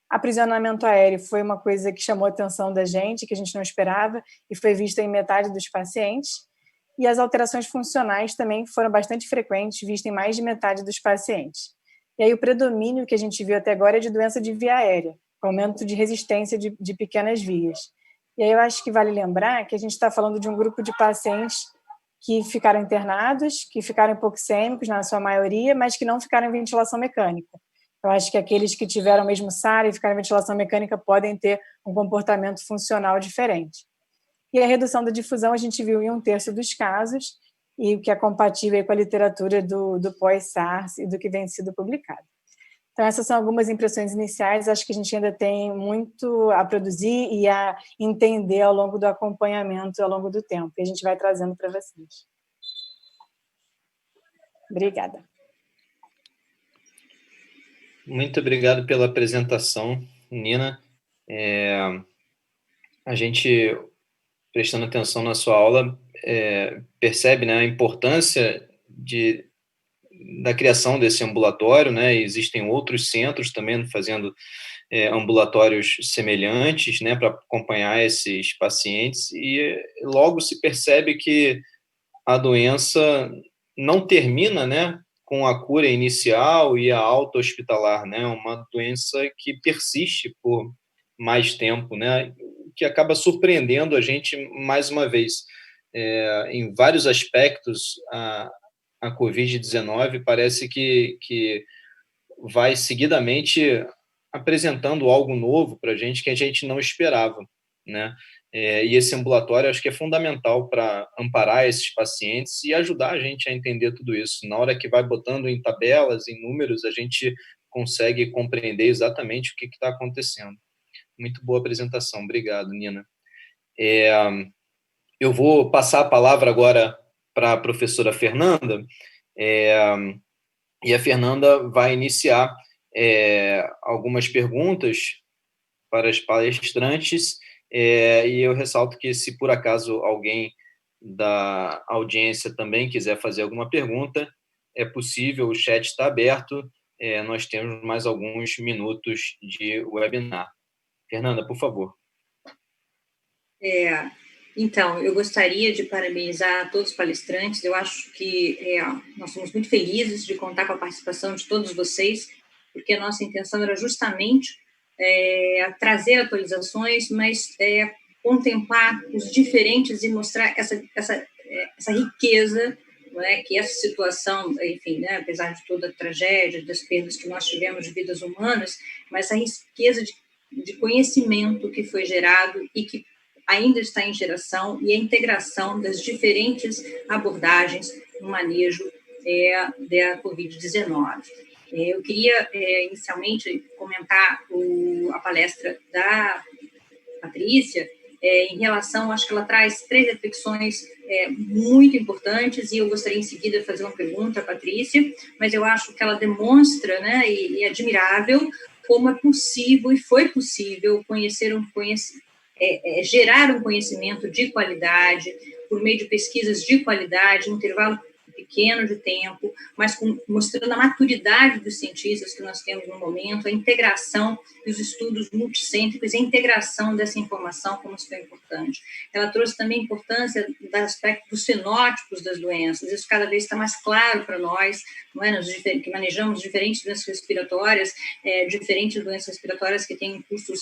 Aprisionamento aéreo foi uma coisa que chamou a atenção da gente, que a gente não esperava, e foi vista em metade dos pacientes. E as alterações funcionais também foram bastante frequentes, vistas em mais de metade dos pacientes. E aí o predomínio que a gente viu até agora é de doença de via aérea, com aumento de resistência de pequenas vias. E aí eu acho que vale lembrar que a gente está falando de um grupo de pacientes que ficaram internados, que ficaram hipoxêmicos na sua maioria, mas que não ficaram em ventilação mecânica. Eu acho que aqueles que tiveram mesmo SARA e ficaram em ventilação mecânica podem ter um comportamento funcional diferente. E a redução da difusão a gente viu em 1/3 dos casos, e o que é compatível com a literatura do pós-SARS e do que vem sido publicado. Então, essas são algumas impressões iniciais, acho que a gente ainda tem muito a produzir e a entender ao longo do acompanhamento, ao longo do tempo, e a gente vai trazendo para vocês. Obrigada. Muito obrigado pela apresentação, Nina. A gente, prestando atenção na sua aula, percebe, né, a importância da criação desse ambulatório, né? Existem outros centros também fazendo ambulatórios semelhantes, né, para acompanhar esses pacientes, e logo se percebe que a doença não termina, né, com a cura inicial e a alta hospitalar, né? Uma doença que persiste por mais tempo, né? Que acaba surpreendendo a gente mais uma vez. Em vários aspectos, a Covid-19 parece que vai seguidamente apresentando algo novo para a gente que a gente não esperava, né? E esse ambulatório acho que é fundamental para amparar esses pacientes e ajudar a gente a entender tudo isso. Na hora que vai botando em tabelas, em números, a gente consegue compreender exatamente o que está acontecendo. Muito boa apresentação. Obrigado, Nina. Eu vou passar a palavra agora para a professora Fernanda, e a Fernanda vai iniciar algumas perguntas para as palestrantes, e eu ressalto que, se por acaso alguém da audiência também quiser fazer alguma pergunta, é possível, o chat está aberto, nós temos mais alguns minutos de webinar. Fernanda, por favor. Então, eu gostaria de parabenizar todos os palestrantes. Eu acho que nós somos muito felizes de contar com a participação de todos vocês, porque a nossa intenção era justamente trazer atualizações, mas contemplar os diferentes e mostrar essa riqueza, não é, que essa situação, enfim, né, apesar de toda a tragédia, das perdas que nós tivemos de vidas humanas, mas essa riqueza de conhecimento que foi gerado e que ainda está em geração, e a integração das diferentes abordagens no manejo da Covid-19. Eu queria, inicialmente, comentar a palestra da Patrícia, em relação, acho que ela traz 3 reflexões muito importantes, e eu gostaria, em seguida, de fazer uma pergunta à Patrícia, mas eu acho que ela demonstra, né, e é admirável como é possível, e foi possível, gerar um conhecimento de qualidade, por meio de pesquisas de qualidade, em intervalo pequeno de tempo, mas mostrando a maturidade dos cientistas que nós temos no momento, a integração dos estudos multicêntricos, a integração dessa informação, como isso foi importante. Ela trouxe também a importância do aspecto dos fenótipos das doenças, isso cada vez está mais claro para nós, não é? Que manejamos diferentes doenças respiratórias, que têm custos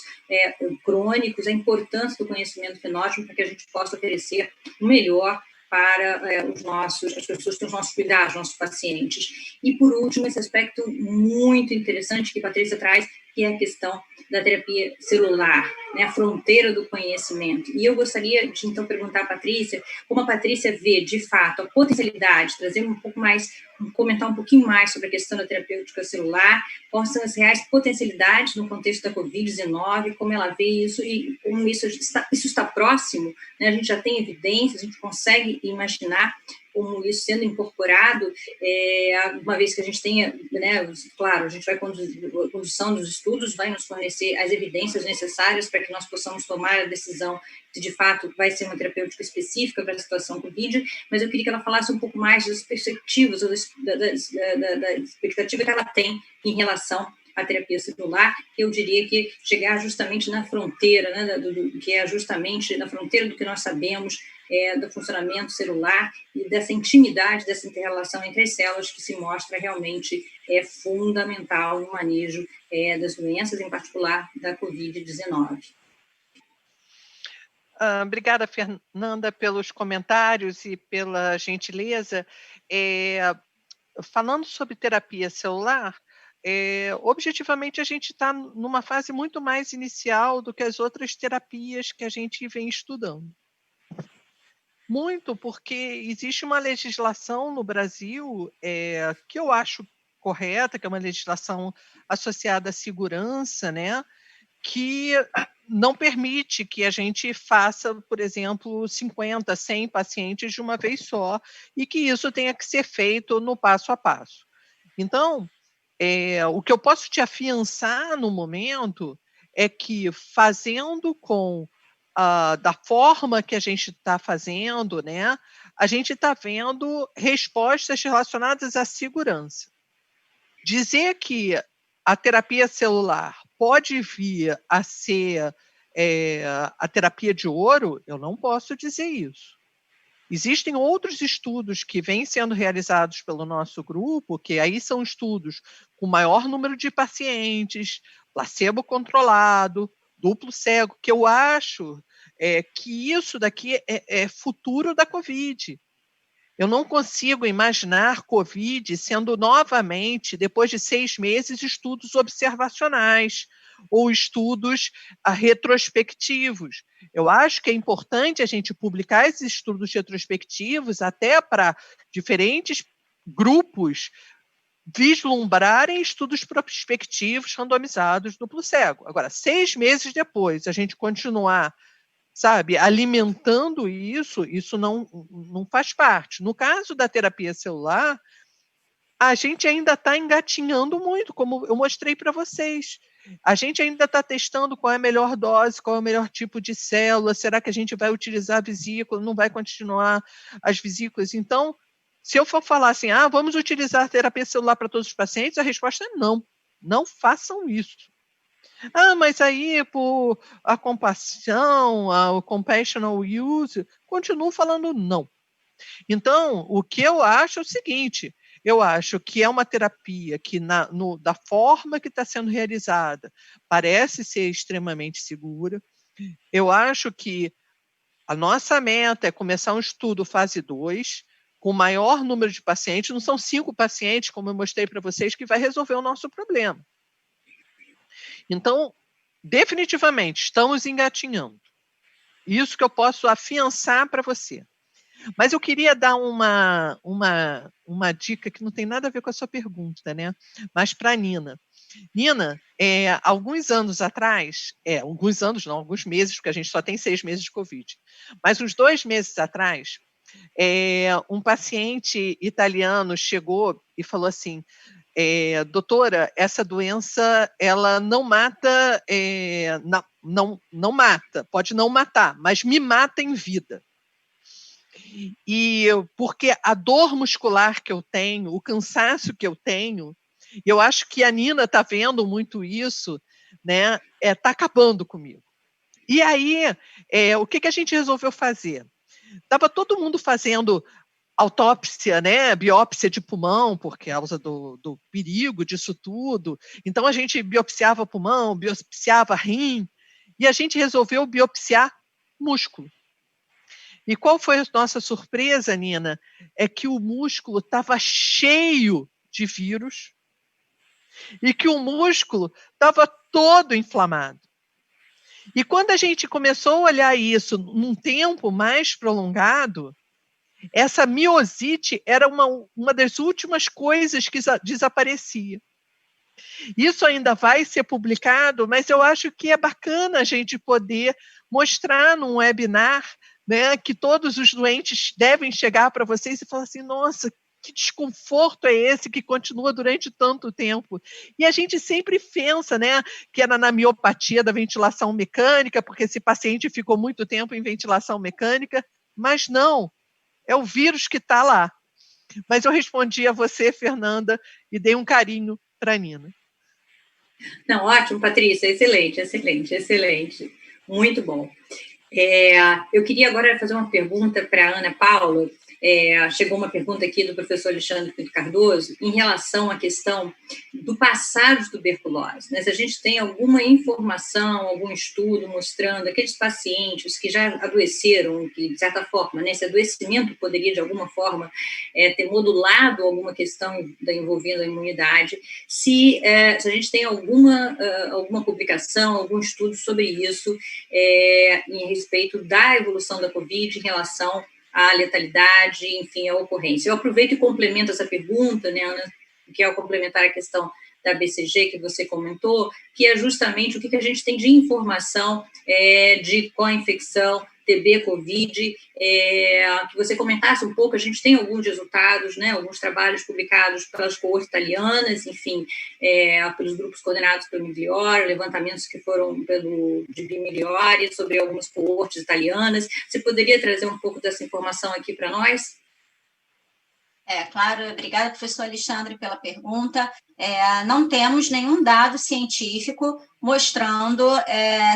crônicos, a importância do conhecimento fenótipo para que a gente possa oferecer o melhor para as pessoas que têm os nossos cuidados, nossos pacientes. E, por último, esse aspecto muito interessante que a Patrícia traz, que é a questão da terapia celular, né, a fronteira do conhecimento. E eu gostaria de, então, perguntar à Patrícia, como a Patrícia vê, de fato, a potencialidade, trazer comentar um pouquinho mais sobre a questão da terapêutica celular, quais são as reais potencialidades no contexto da Covid-19, como ela vê isso e como isso está próximo, né? A gente já tem evidências, a gente consegue imaginar como isso sendo incorporado, uma vez que a gente tenha, né, claro, a gente vai conduzir, a condução dos estudos vai nos fornecer as evidências necessárias para que nós possamos tomar a decisão se de fato vai ser uma terapêutica específica para a situação Covid, mas eu queria que ela falasse um pouco mais das perspectivas, da expectativa que ela tem em relação à terapia celular, que eu diria que chegar justamente na fronteira, né, que é justamente na fronteira do que nós sabemos do funcionamento celular e dessa intimidade, dessa interrelação entre as células que se mostra realmente fundamental no manejo das doenças, em particular da Covid-19. Obrigada, Fernanda, pelos comentários e pela gentileza. Falando sobre terapia celular, objetivamente a gente está numa fase muito mais inicial do que as outras terapias que a gente vem estudando. Muito porque existe uma legislação no Brasil que eu acho correta, que é uma legislação associada à segurança, né, que não permite que a gente faça, por exemplo, 50, 100 pacientes de uma vez só, e que isso tenha que ser feito no passo a passo. Então, o que eu posso te afiançar no momento é que, fazendo da forma que a gente está fazendo, né, a gente está vendo respostas relacionadas à segurança. Dizer que a terapia celular pode vir a ser a terapia de ouro, eu não posso dizer isso. Existem outros estudos que vêm sendo realizados pelo nosso grupo, que aí são estudos com maior número de pacientes, placebo controlado, duplo cego, que eu acho que isso daqui é futuro da Covid. Eu não consigo imaginar COVID sendo novamente, depois de 6 meses, estudos observacionais ou estudos retrospectivos. Eu acho que é importante a gente publicar esses estudos retrospectivos até para diferentes grupos vislumbrarem estudos prospectivos randomizados duplo cego. Agora, 6 meses depois, a gente continuar, sabe, alimentando isso não faz parte. No caso da terapia celular, a gente ainda está engatinhando muito, como eu mostrei para vocês. A gente ainda está testando qual é a melhor dose, qual é o melhor tipo de célula, será que a gente vai utilizar a vesícula, não vai continuar as vesículas? Então, se eu for falar assim, vamos utilizar a terapia celular para todos os pacientes, a resposta é não. Não façam isso. Mas aí, por a compaixão, o compassional use, continuo falando não. Então, o que eu acho é o seguinte, eu acho que é uma terapia que, da forma que está sendo realizada, parece ser extremamente segura. Eu acho que a nossa meta é começar um estudo fase 2, com o maior número de pacientes, não são 5 pacientes, como eu mostrei para vocês, que vai resolver o nosso problema. Então, definitivamente, estamos engatinhando. Isso que eu posso afiançar para você. Mas eu queria dar uma dica que não tem nada a ver com a sua pergunta, né? Mas para a Nina. Nina, alguns anos atrás, alguns anos não, alguns meses, porque a gente só tem 6 meses de Covid, mas uns 2 meses atrás, um paciente italiano chegou e falou assim, doutora, essa doença, ela não mata, não mata, pode não matar, mas me mata em vida. Porque a dor muscular que eu tenho, o cansaço que eu tenho, eu acho que a Nina está vendo muito isso, né? Está acabando comigo. E aí, o que a gente resolveu fazer? Estava todo mundo fazendo autópsia, né, biópsia de pulmão, por causa do perigo disso tudo. Então, a gente biopsiava pulmão, biopsiava rim, e a gente resolveu biopsiar músculo. E qual foi a nossa surpresa, Nina? É que o músculo estava cheio de vírus e que o músculo estava todo inflamado. E quando a gente começou a olhar isso num tempo mais prolongado, essa miosite era uma das últimas coisas que desaparecia. Isso ainda vai ser publicado, mas eu acho que é bacana a gente poder mostrar num webinar, né, que todos os doentes devem chegar para vocês e falar assim, nossa, que desconforto é esse que continua durante tanto tempo? E a gente sempre pensa, né, que era na miopatia da ventilação mecânica, porque esse paciente ficou muito tempo em ventilação mecânica, mas não, é o vírus que está lá. Mas eu respondi a você, Fernanda, e dei um carinho para a Nina. Não, ótimo, Patrícia, excelente, excelente, excelente, muito bom. Eu queria agora fazer uma pergunta para a Ana Paula. Chegou uma pergunta aqui do professor Alexandre Pinto Cardoso em relação à questão do passado de tuberculose, né? Se a gente tem alguma informação, algum estudo mostrando aqueles pacientes que já adoeceram, que de certa forma, né, esse adoecimento poderia de alguma forma ter modulado alguma questão envolvendo a imunidade, se a gente tem alguma publicação, algum estudo sobre isso em respeito da evolução da Covid em relação à letalidade, enfim, à ocorrência. Eu aproveito e complemento essa pergunta, né, Ana, que é ao complementar a questão da BCG que você comentou, que é justamente o que a gente tem de informação de co-infecção, TB, Covid, que você comentasse um pouco. A gente tem alguns resultados, né, alguns trabalhos publicados pelas coortes italianas, enfim, pelos grupos coordenados pelo Migliore, levantamentos que foram de Migliore sobre algumas coortes italianas. Você poderia trazer um pouco dessa informação aqui para nós? Claro, obrigada, professor Alexandre, pela pergunta. Não temos nenhum dado científico mostrando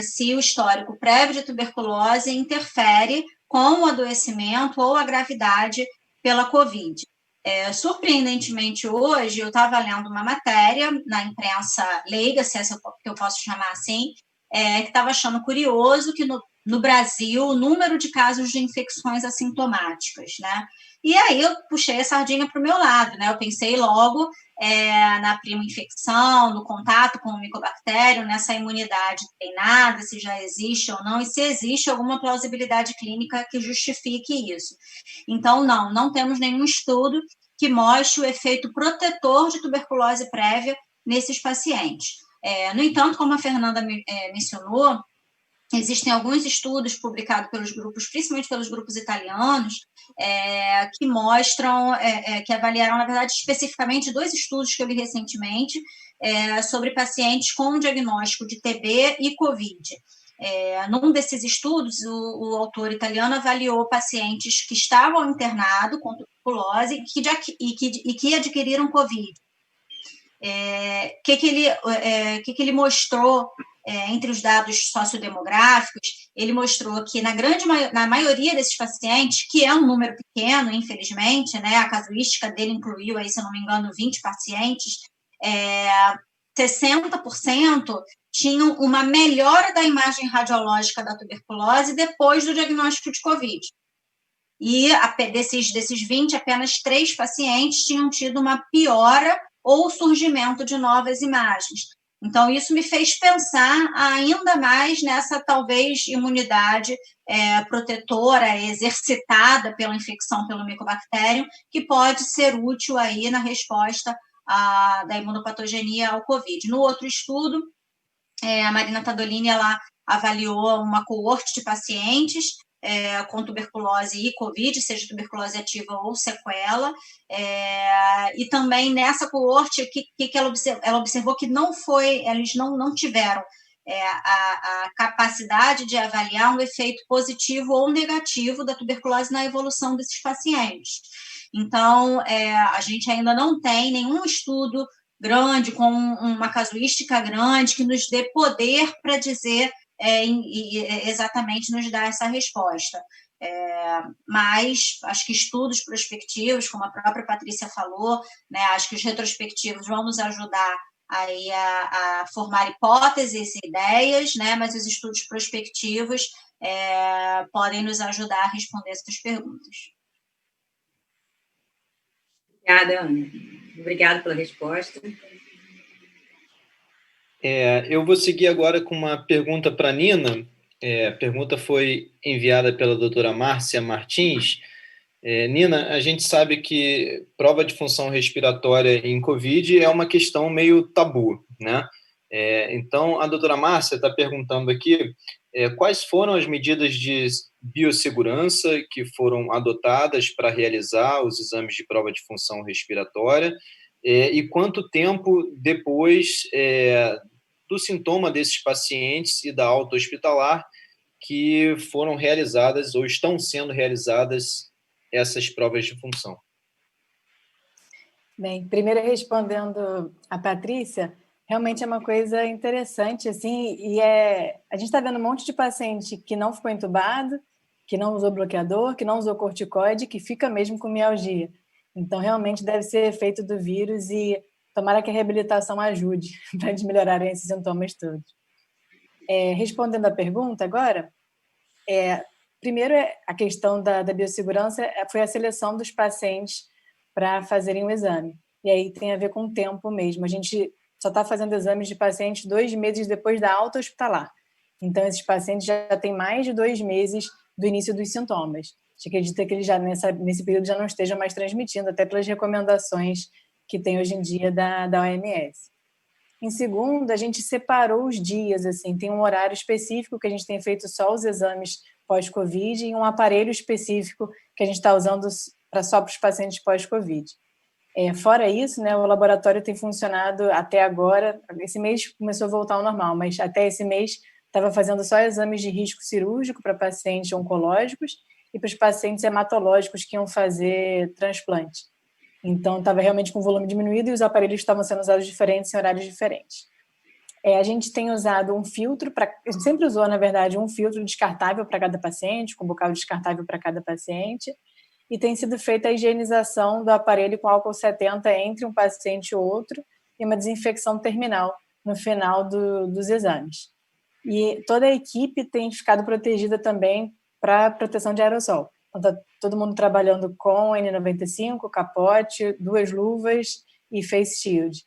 se o histórico prévio de tuberculose interfere com o adoecimento ou a gravidade pela Covid. Surpreendentemente, hoje, eu estava lendo uma matéria na imprensa leiga, se essa que eu posso chamar assim, que estava achando curioso que no Brasil, o número de casos de infecções assintomáticas, né? E aí eu puxei a sardinha para o meu lado, né? Eu pensei logo na prima infecção, no contato com o micobactério, nessa imunidade treinada, se já existe ou não, e se existe alguma plausibilidade clínica que justifique isso. Então, não temos nenhum estudo que mostre o efeito protetor de tuberculose prévia nesses pacientes. No entanto, como a Fernanda mencionou, existem alguns estudos publicados pelos grupos, principalmente pelos grupos italianos, que mostram, que avaliaram, na verdade, especificamente 2 estudos que eu li recentemente, sobre pacientes com diagnóstico de TB e COVID. Num desses estudos, o autor italiano avaliou pacientes que estavam internados com tuberculose e que adquiriram COVID. Que ele mostrou entre os dados sociodemográficos? Ele mostrou que na maioria desses pacientes, que é um número pequeno, infelizmente, né, a casuística dele incluiu, aí, se eu não me engano, 20 pacientes, 60% tinham uma melhora da imagem radiológica da tuberculose depois do diagnóstico de COVID. E desses 20, apenas 3 pacientes tinham tido uma piora ou surgimento de novas imagens. Então, isso me fez pensar ainda mais nessa, talvez, imunidade protetora exercitada pela infecção pelo micobactério, que pode ser útil aí na resposta da imunopatogenia ao COVID. No outro estudo, a Marina Tadolini, ela avaliou uma coorte de pacientes com tuberculose e COVID, seja tuberculose ativa ou sequela, e também nessa coorte, que ela observou que eles não tiveram a capacidade de avaliar um efeito positivo ou negativo da tuberculose na evolução desses pacientes. Então, a gente ainda não tem nenhum estudo grande, com uma casuística grande, que nos dê poder para dizer exatamente nos dar essa resposta. Mas acho que estudos prospectivos, como a própria Patrícia falou, né, acho que os retrospectivos vão nos ajudar aí a formar hipóteses e ideias, né, mas os estudos prospectivos podem nos ajudar a responder essas perguntas. Obrigada, Ana. Obrigada pela resposta. Eu vou seguir agora com uma pergunta para a Nina. A pergunta foi enviada pela doutora Márcia Martins. Nina, a gente sabe que prova de função respiratória em COVID é uma questão meio tabu, né? Então, a doutora Márcia está perguntando aqui quais foram as medidas de biossegurança que foram adotadas para realizar os exames de prova de função respiratória e quanto tempo depois do sintoma desses pacientes e da alta hospitalar que foram realizadas ou estão sendo realizadas essas provas de função. Bem, primeiro respondendo a Patrícia, realmente é uma coisa interessante, assim, e a gente está vendo um monte de paciente que não ficou entubado, que não usou bloqueador, que não usou corticoide, que fica mesmo com mialgia. Então, realmente deve ser efeito do vírus e tomara que a reabilitação ajude para eles melhorarem esses sintomas todos. Respondendo à pergunta agora, primeiro a questão da biossegurança foi a seleção dos pacientes para fazerem o exame. E aí tem a ver com o tempo mesmo. A gente só está fazendo exames de pacientes 2 meses depois da alta hospitalar. Então, esses pacientes já têm mais de 2 meses do início dos sintomas. A gente acredita que eles já nesse período já não estejam mais transmitindo, até pelas recomendações que tem hoje em dia da OMS. Em segundo, a gente separou os dias, assim, tem um horário específico que a gente tem feito só os exames pós-Covid e um aparelho específico que a gente está usando só para os pacientes pós-Covid. Fora isso, né, o laboratório tem funcionado até agora, esse mês começou a voltar ao normal, mas até esse mês estava fazendo só exames de risco cirúrgico para pacientes oncológicos e para os pacientes hematológicos que iam fazer transplante. Então, estava realmente com o volume diminuído e os aparelhos estavam sendo usados diferentes, em horários diferentes. A gente tem usado um filtro, a gente sempre usou, na verdade, um filtro descartável para cada paciente, com bocal descartável para cada paciente, e tem sido feita a higienização do aparelho com álcool 70 entre um paciente e outro, e uma desinfecção terminal no final dos exames. e toda a equipe tem ficado protegida também para proteção de aerossol. Então, tá todo mundo trabalhando com N95, capote, 2 luvas e face shield.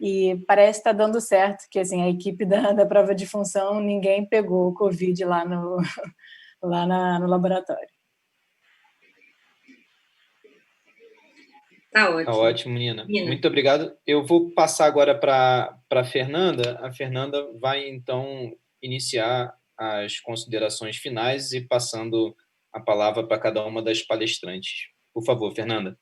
E parece estar dando certo, que assim, a equipe da prova de função, ninguém pegou o Covid lá no laboratório. Tá ótimo. Tá ótimo, Nina. Muito obrigado. Eu vou passar agora para a Fernanda. A Fernanda vai, então, iniciar as considerações finais e passando a palavra para cada uma das palestrantes. Por favor, Fernanda.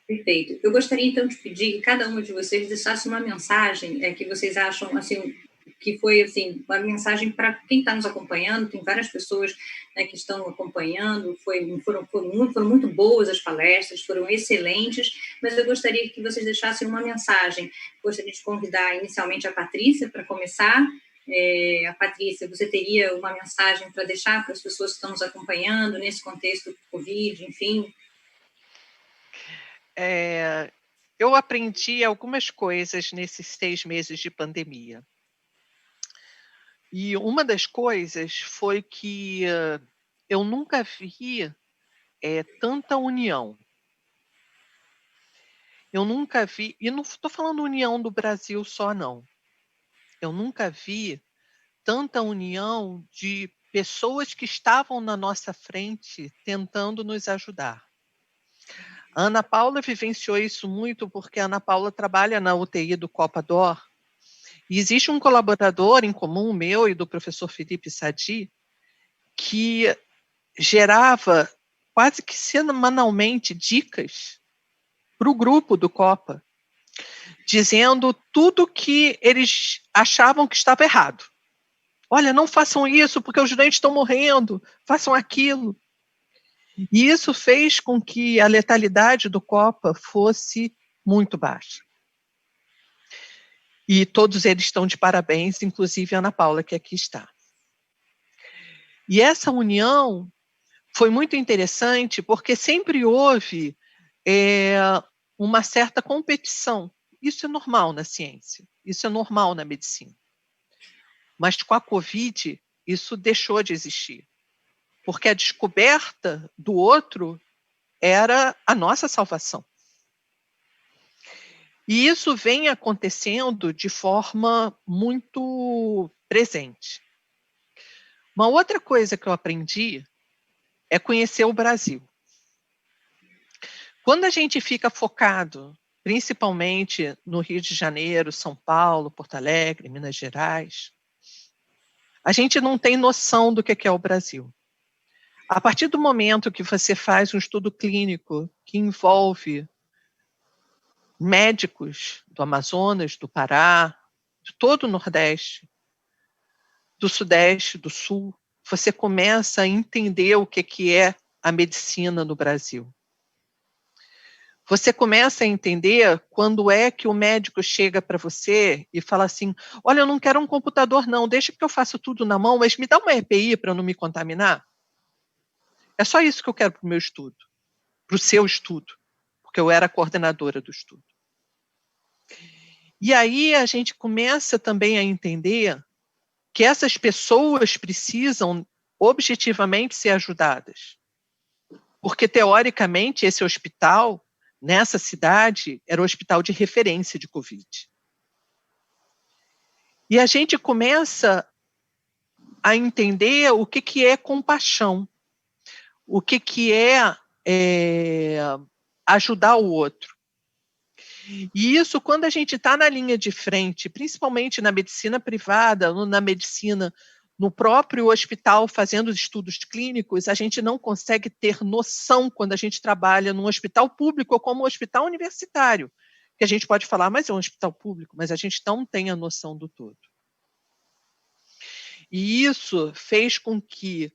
Perfeito. Eu gostaria, então, de pedir que cada uma de vocês deixasse uma mensagem que vocês acham, assim, que foi, assim, uma mensagem para quem está nos acompanhando. Tem várias pessoas, né, que estão acompanhando, foram muito boas as palestras, foram excelentes, mas eu gostaria que vocês deixassem uma mensagem. Gostaria de convidar inicialmente a Patrícia para começar. A Patrícia, você teria uma mensagem para deixar para as pessoas que estão nos acompanhando nesse contexto do Covid, enfim? Eu aprendi algumas coisas nesses 6 meses de pandemia. E uma das coisas foi que eu nunca vi tanta união. Eu nunca vi, e não estou falando união do Brasil só, não. Eu nunca vi tanta união de pessoas que estavam na nossa frente tentando nos ajudar. A Ana Paula vivenciou isso muito porque a Ana Paula trabalha na UTI do Copa D'Or e existe um colaborador em comum meu e do professor Felipe Sadi que gerava quase que semanalmente dicas para o grupo do Copa, dizendo tudo que eles achavam que estava errado. Olha, não façam isso porque os doentes estão morrendo, façam aquilo. E isso fez com que a letalidade do Copa fosse muito baixa. E todos eles estão de parabéns, inclusive a Ana Paula, que aqui está. E essa união foi muito interessante porque sempre houve uma certa competição. Isso é normal na ciência, isso é normal na medicina. Mas com a Covid, isso deixou de existir. Porque a descoberta do outro era a nossa salvação. E isso vem acontecendo de forma muito presente. Uma outra coisa que eu aprendi é conhecer o Brasil. Quando a gente fica focado, principalmente no Rio de Janeiro, São Paulo, Porto Alegre, Minas Gerais, a gente não tem noção do que é o Brasil. A partir do momento que você faz um estudo clínico que envolve médicos do Amazonas, do Pará, de todo o Nordeste, do Sudeste, do Sul, você começa a entender o que é a medicina no Brasil. Você começa a entender quando é que o médico chega para você e fala assim, olha, eu não quero um computador não, deixa que eu faço tudo na mão, mas me dá uma EPI para eu não me contaminar. É só isso que eu quero para o meu estudo, para o seu estudo, porque eu era coordenadora do estudo. E aí a gente começa também a entender que essas pessoas precisam objetivamente ser ajudadas. Porque, teoricamente, esse hospital, nessa cidade, era o hospital de referência de Covid. E a gente começa a entender o que é compaixão, o que é ajudar o outro. E isso, quando a gente está na linha de frente, principalmente na medicina privada, na medicina, no próprio hospital, fazendo estudos clínicos, a gente não consegue ter noção quando a gente trabalha num hospital público ou como um hospital universitário, que a gente pode falar, mas é um hospital público, mas a gente não tem a noção do todo. E isso fez com que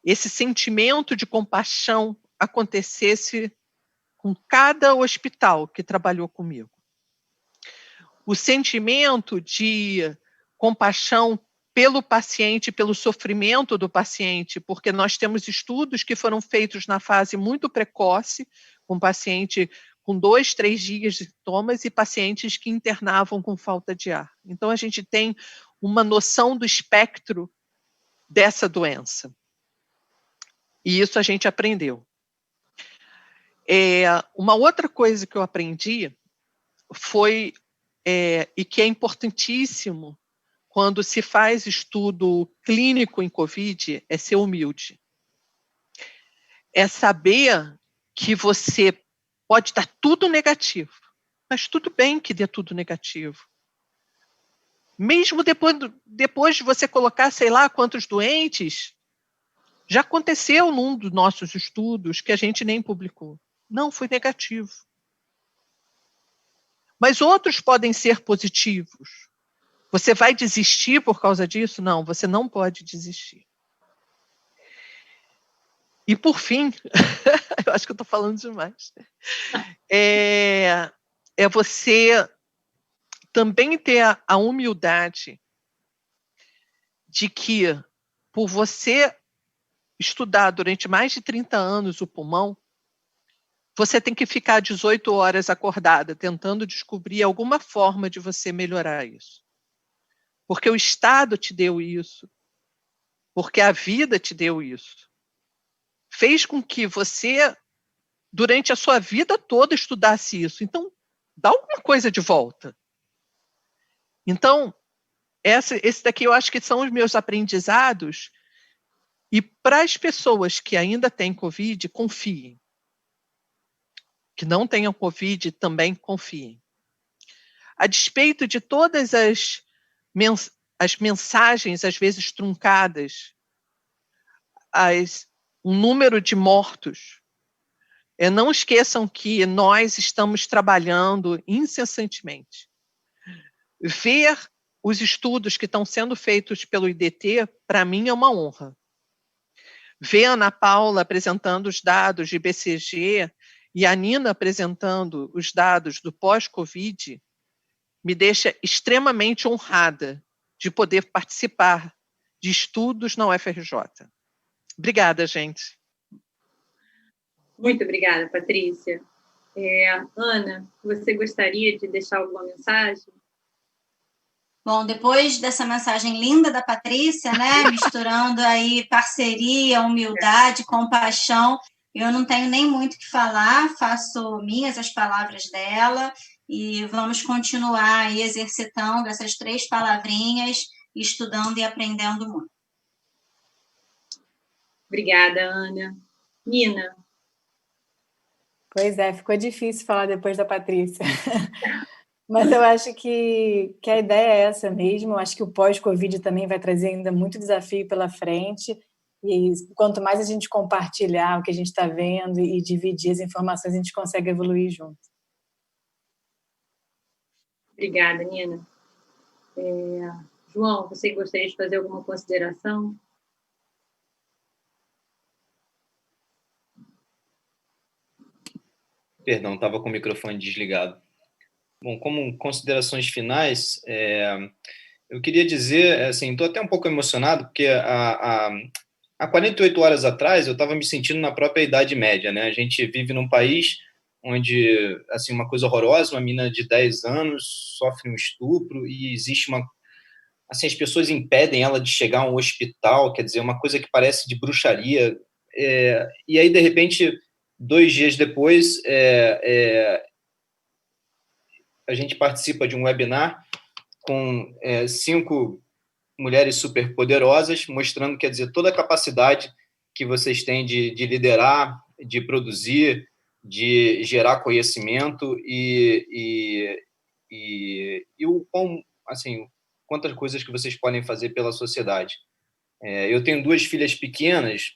esse sentimento de compaixão acontecesse com cada hospital que trabalhou comigo. O sentimento de compaixão pelo paciente, pelo sofrimento do paciente, porque nós temos estudos que foram feitos na fase muito precoce, com paciente com 2, 3 dias de sintomas e pacientes que internavam com falta de ar. Então, a gente tem uma noção do espectro dessa doença. E isso a gente aprendeu. Uma outra coisa que eu aprendi foi, e que é importantíssimo quando se faz estudo clínico em COVID, é ser humilde. É saber que você pode dar tudo negativo, mas tudo bem que dê tudo negativo. Mesmo depois de você colocar, sei lá, quantos doentes, já aconteceu num dos nossos estudos que a gente nem publicou. Não, foi negativo. Mas outros podem ser positivos. Você vai desistir por causa disso? Não, você não pode desistir. E, por fim, eu acho que eu estou falando demais, é você também ter a humildade de que, por você estudar durante mais de 30 anos o pulmão, você tem que ficar 18 horas acordada, tentando descobrir alguma forma de você melhorar isso. Porque o Estado te deu isso. Porque a vida te deu isso. Fez com que você, durante a sua vida toda, estudasse isso. Então, dá alguma coisa de volta. Então, esse daqui eu acho que são os meus aprendizados. E para as pessoas que ainda têm COVID, confiem. Que não tenham COVID, também confiem. A despeito de todas as mensagens, às vezes truncadas, um número de mortos, não esqueçam que nós estamos trabalhando incessantemente. Ver os estudos que estão sendo feitos pelo IDT, para mim, é uma honra. Ver a Ana Paula apresentando os dados de BCG e a Nina apresentando os dados do pós-Covid me deixa extremamente honrada de poder participar de estudos na UFRJ. Obrigada, gente. Muito obrigada, Patrícia. Ana, você gostaria de deixar alguma mensagem? Bom, depois dessa mensagem linda da Patrícia, né, misturando aí parceria, humildade, compaixão, eu não tenho nem muito o que falar, faço minhas as palavras dela e vamos continuar aí exercitando essas 3 palavrinhas, estudando e aprendendo muito. Obrigada, Ana. Nina. Pois é, ficou difícil falar depois da Patrícia. Mas eu acho que a ideia é essa mesmo. Eu acho que o pós-Covid também vai trazer ainda muito desafio pela frente. E quanto mais a gente compartilhar o que a gente está vendo e dividir as informações, a gente consegue evoluir junto. Obrigada, Nina. João, você gostaria de fazer alguma consideração? Perdão, estava com o microfone desligado. Bom, como considerações finais, eu queria dizer, assim, estou até um pouco emocionado, porque há 48 horas atrás eu estava me sentindo na própria Idade Média, né? A gente vive num país onde, assim, uma coisa horrorosa, uma menina de 10 anos sofre um estupro e existe assim, as pessoas impedem ela de chegar a um hospital, quer dizer, uma coisa que parece de bruxaria. E aí, de repente, 2 dias depois, a gente participa de um webinar com 5 mulheres superpoderosas, mostrando, quer dizer, toda a capacidade que vocês têm de liderar, de produzir, de gerar conhecimento e o quão, assim, quantas coisas que vocês podem fazer pela sociedade. Eu tenho 2 filhas pequenas,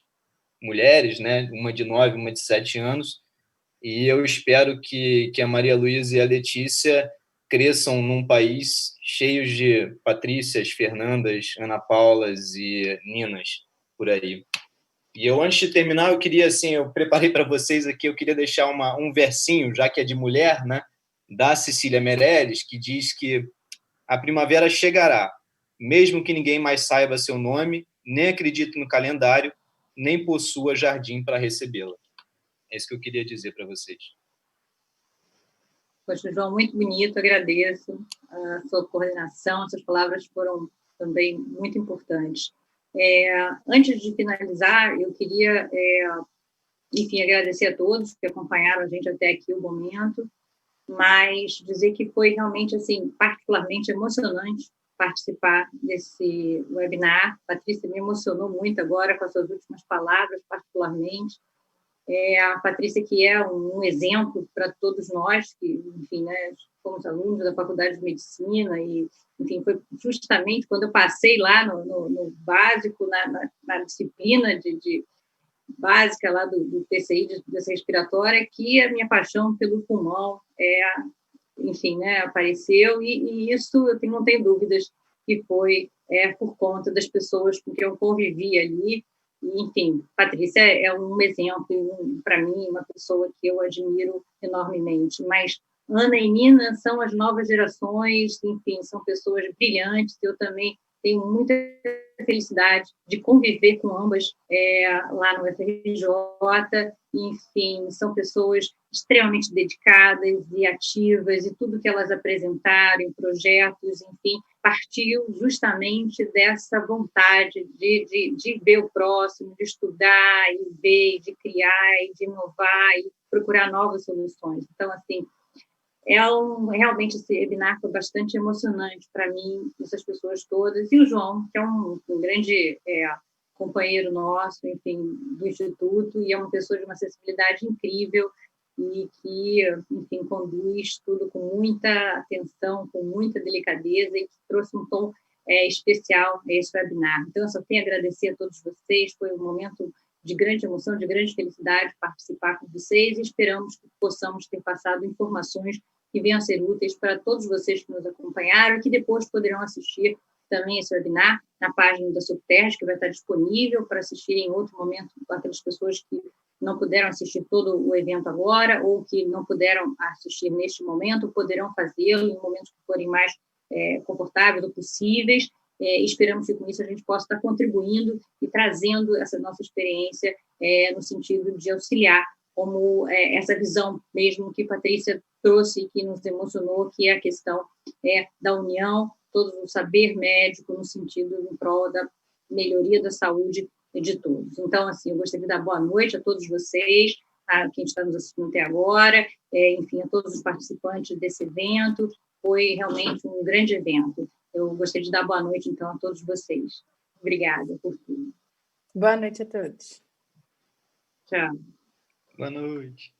mulheres, né? Uma de 9, uma de 7 anos, e eu espero que a Maria Luísa e a Letícia cresçam num país cheio de Patrícias, Fernandas, Ana Paulas e Ninas, por aí. E eu, antes de terminar, eu queria, assim, eu preparei para vocês aqui, eu queria deixar um versinho, já que é de mulher, né, da Cecília Meirelles, que diz que a primavera chegará, mesmo que ninguém mais saiba seu nome, nem acredite no calendário, nem possua jardim para recebê-la. É isso que eu queria dizer para vocês. Poxa, João, muito bonito, agradeço a sua coordenação, suas palavras foram também muito importantes. Antes de finalizar, eu queria, enfim, agradecer a todos que acompanharam a gente até aqui o momento, mas dizer que foi realmente, assim, particularmente emocionante participar desse webinar. Patrícia me emocionou muito agora com as suas últimas palavras, particularmente. A Patrícia, que é um exemplo para todos nós, que, enfim, né, fomos alunos da Faculdade de Medicina, e, enfim, foi justamente quando eu passei lá no básico, na disciplina de básica lá do PCI, de doença respiratória, que a minha paixão pelo pulmão, enfim, né, apareceu, e isso eu não tenho dúvidas que foi por conta das pessoas com quem eu convivi ali. E, enfim, Patrícia é um exemplo, para mim, uma pessoa que eu admiro enormemente. Mas Ana e Nina são as novas gerações, enfim, são pessoas brilhantes. Eu também tenho muita felicidade de conviver com ambas lá no FRJ. Enfim, são pessoas extremamente dedicadas e ativas, e tudo que elas apresentaram em projetos, enfim, partiu justamente dessa vontade de ver o próximo, de estudar e ver, de criar e de inovar e procurar novas soluções. Então, assim, realmente esse webinar foi bastante emocionante para mim, essas pessoas todas, e o João, que é um grande companheiro nosso, enfim, do Instituto, e é uma pessoa de uma acessibilidade incrível, e que, enfim, conduz tudo com muita atenção, com muita delicadeza, e que trouxe um tom especial a esse webinar. Então, eu só tenho a agradecer a todos vocês, foi um momento de grande emoção, de grande felicidade participar com vocês, e esperamos que possamos ter passado informações que venham a ser úteis para todos vocês que nos acompanharam, e que depois poderão assistir também esse webinar na página da Subterge, que vai estar disponível para assistir em outro momento, com aquelas pessoas que não puderam assistir todo o evento agora, ou que não puderam assistir neste momento, poderão fazê-lo em momentos que forem mais confortáveis ou possíveis. Esperamos que com isso a gente possa estar contribuindo e trazendo essa nossa experiência no sentido de auxiliar, como essa visão mesmo que Patrícia trouxe e que nos emocionou, que é a questão da união, todo o saber médico no sentido em prol da melhoria da saúde de todos. Então, assim, eu gostaria de dar boa noite a todos vocês, a quem está nos assistindo até agora, enfim, a todos os participantes desse evento. Foi realmente um grande evento. Eu gostaria de dar boa noite, então, a todos vocês. Obrigada por tudo. Boa noite a todos. Tchau. Boa noite.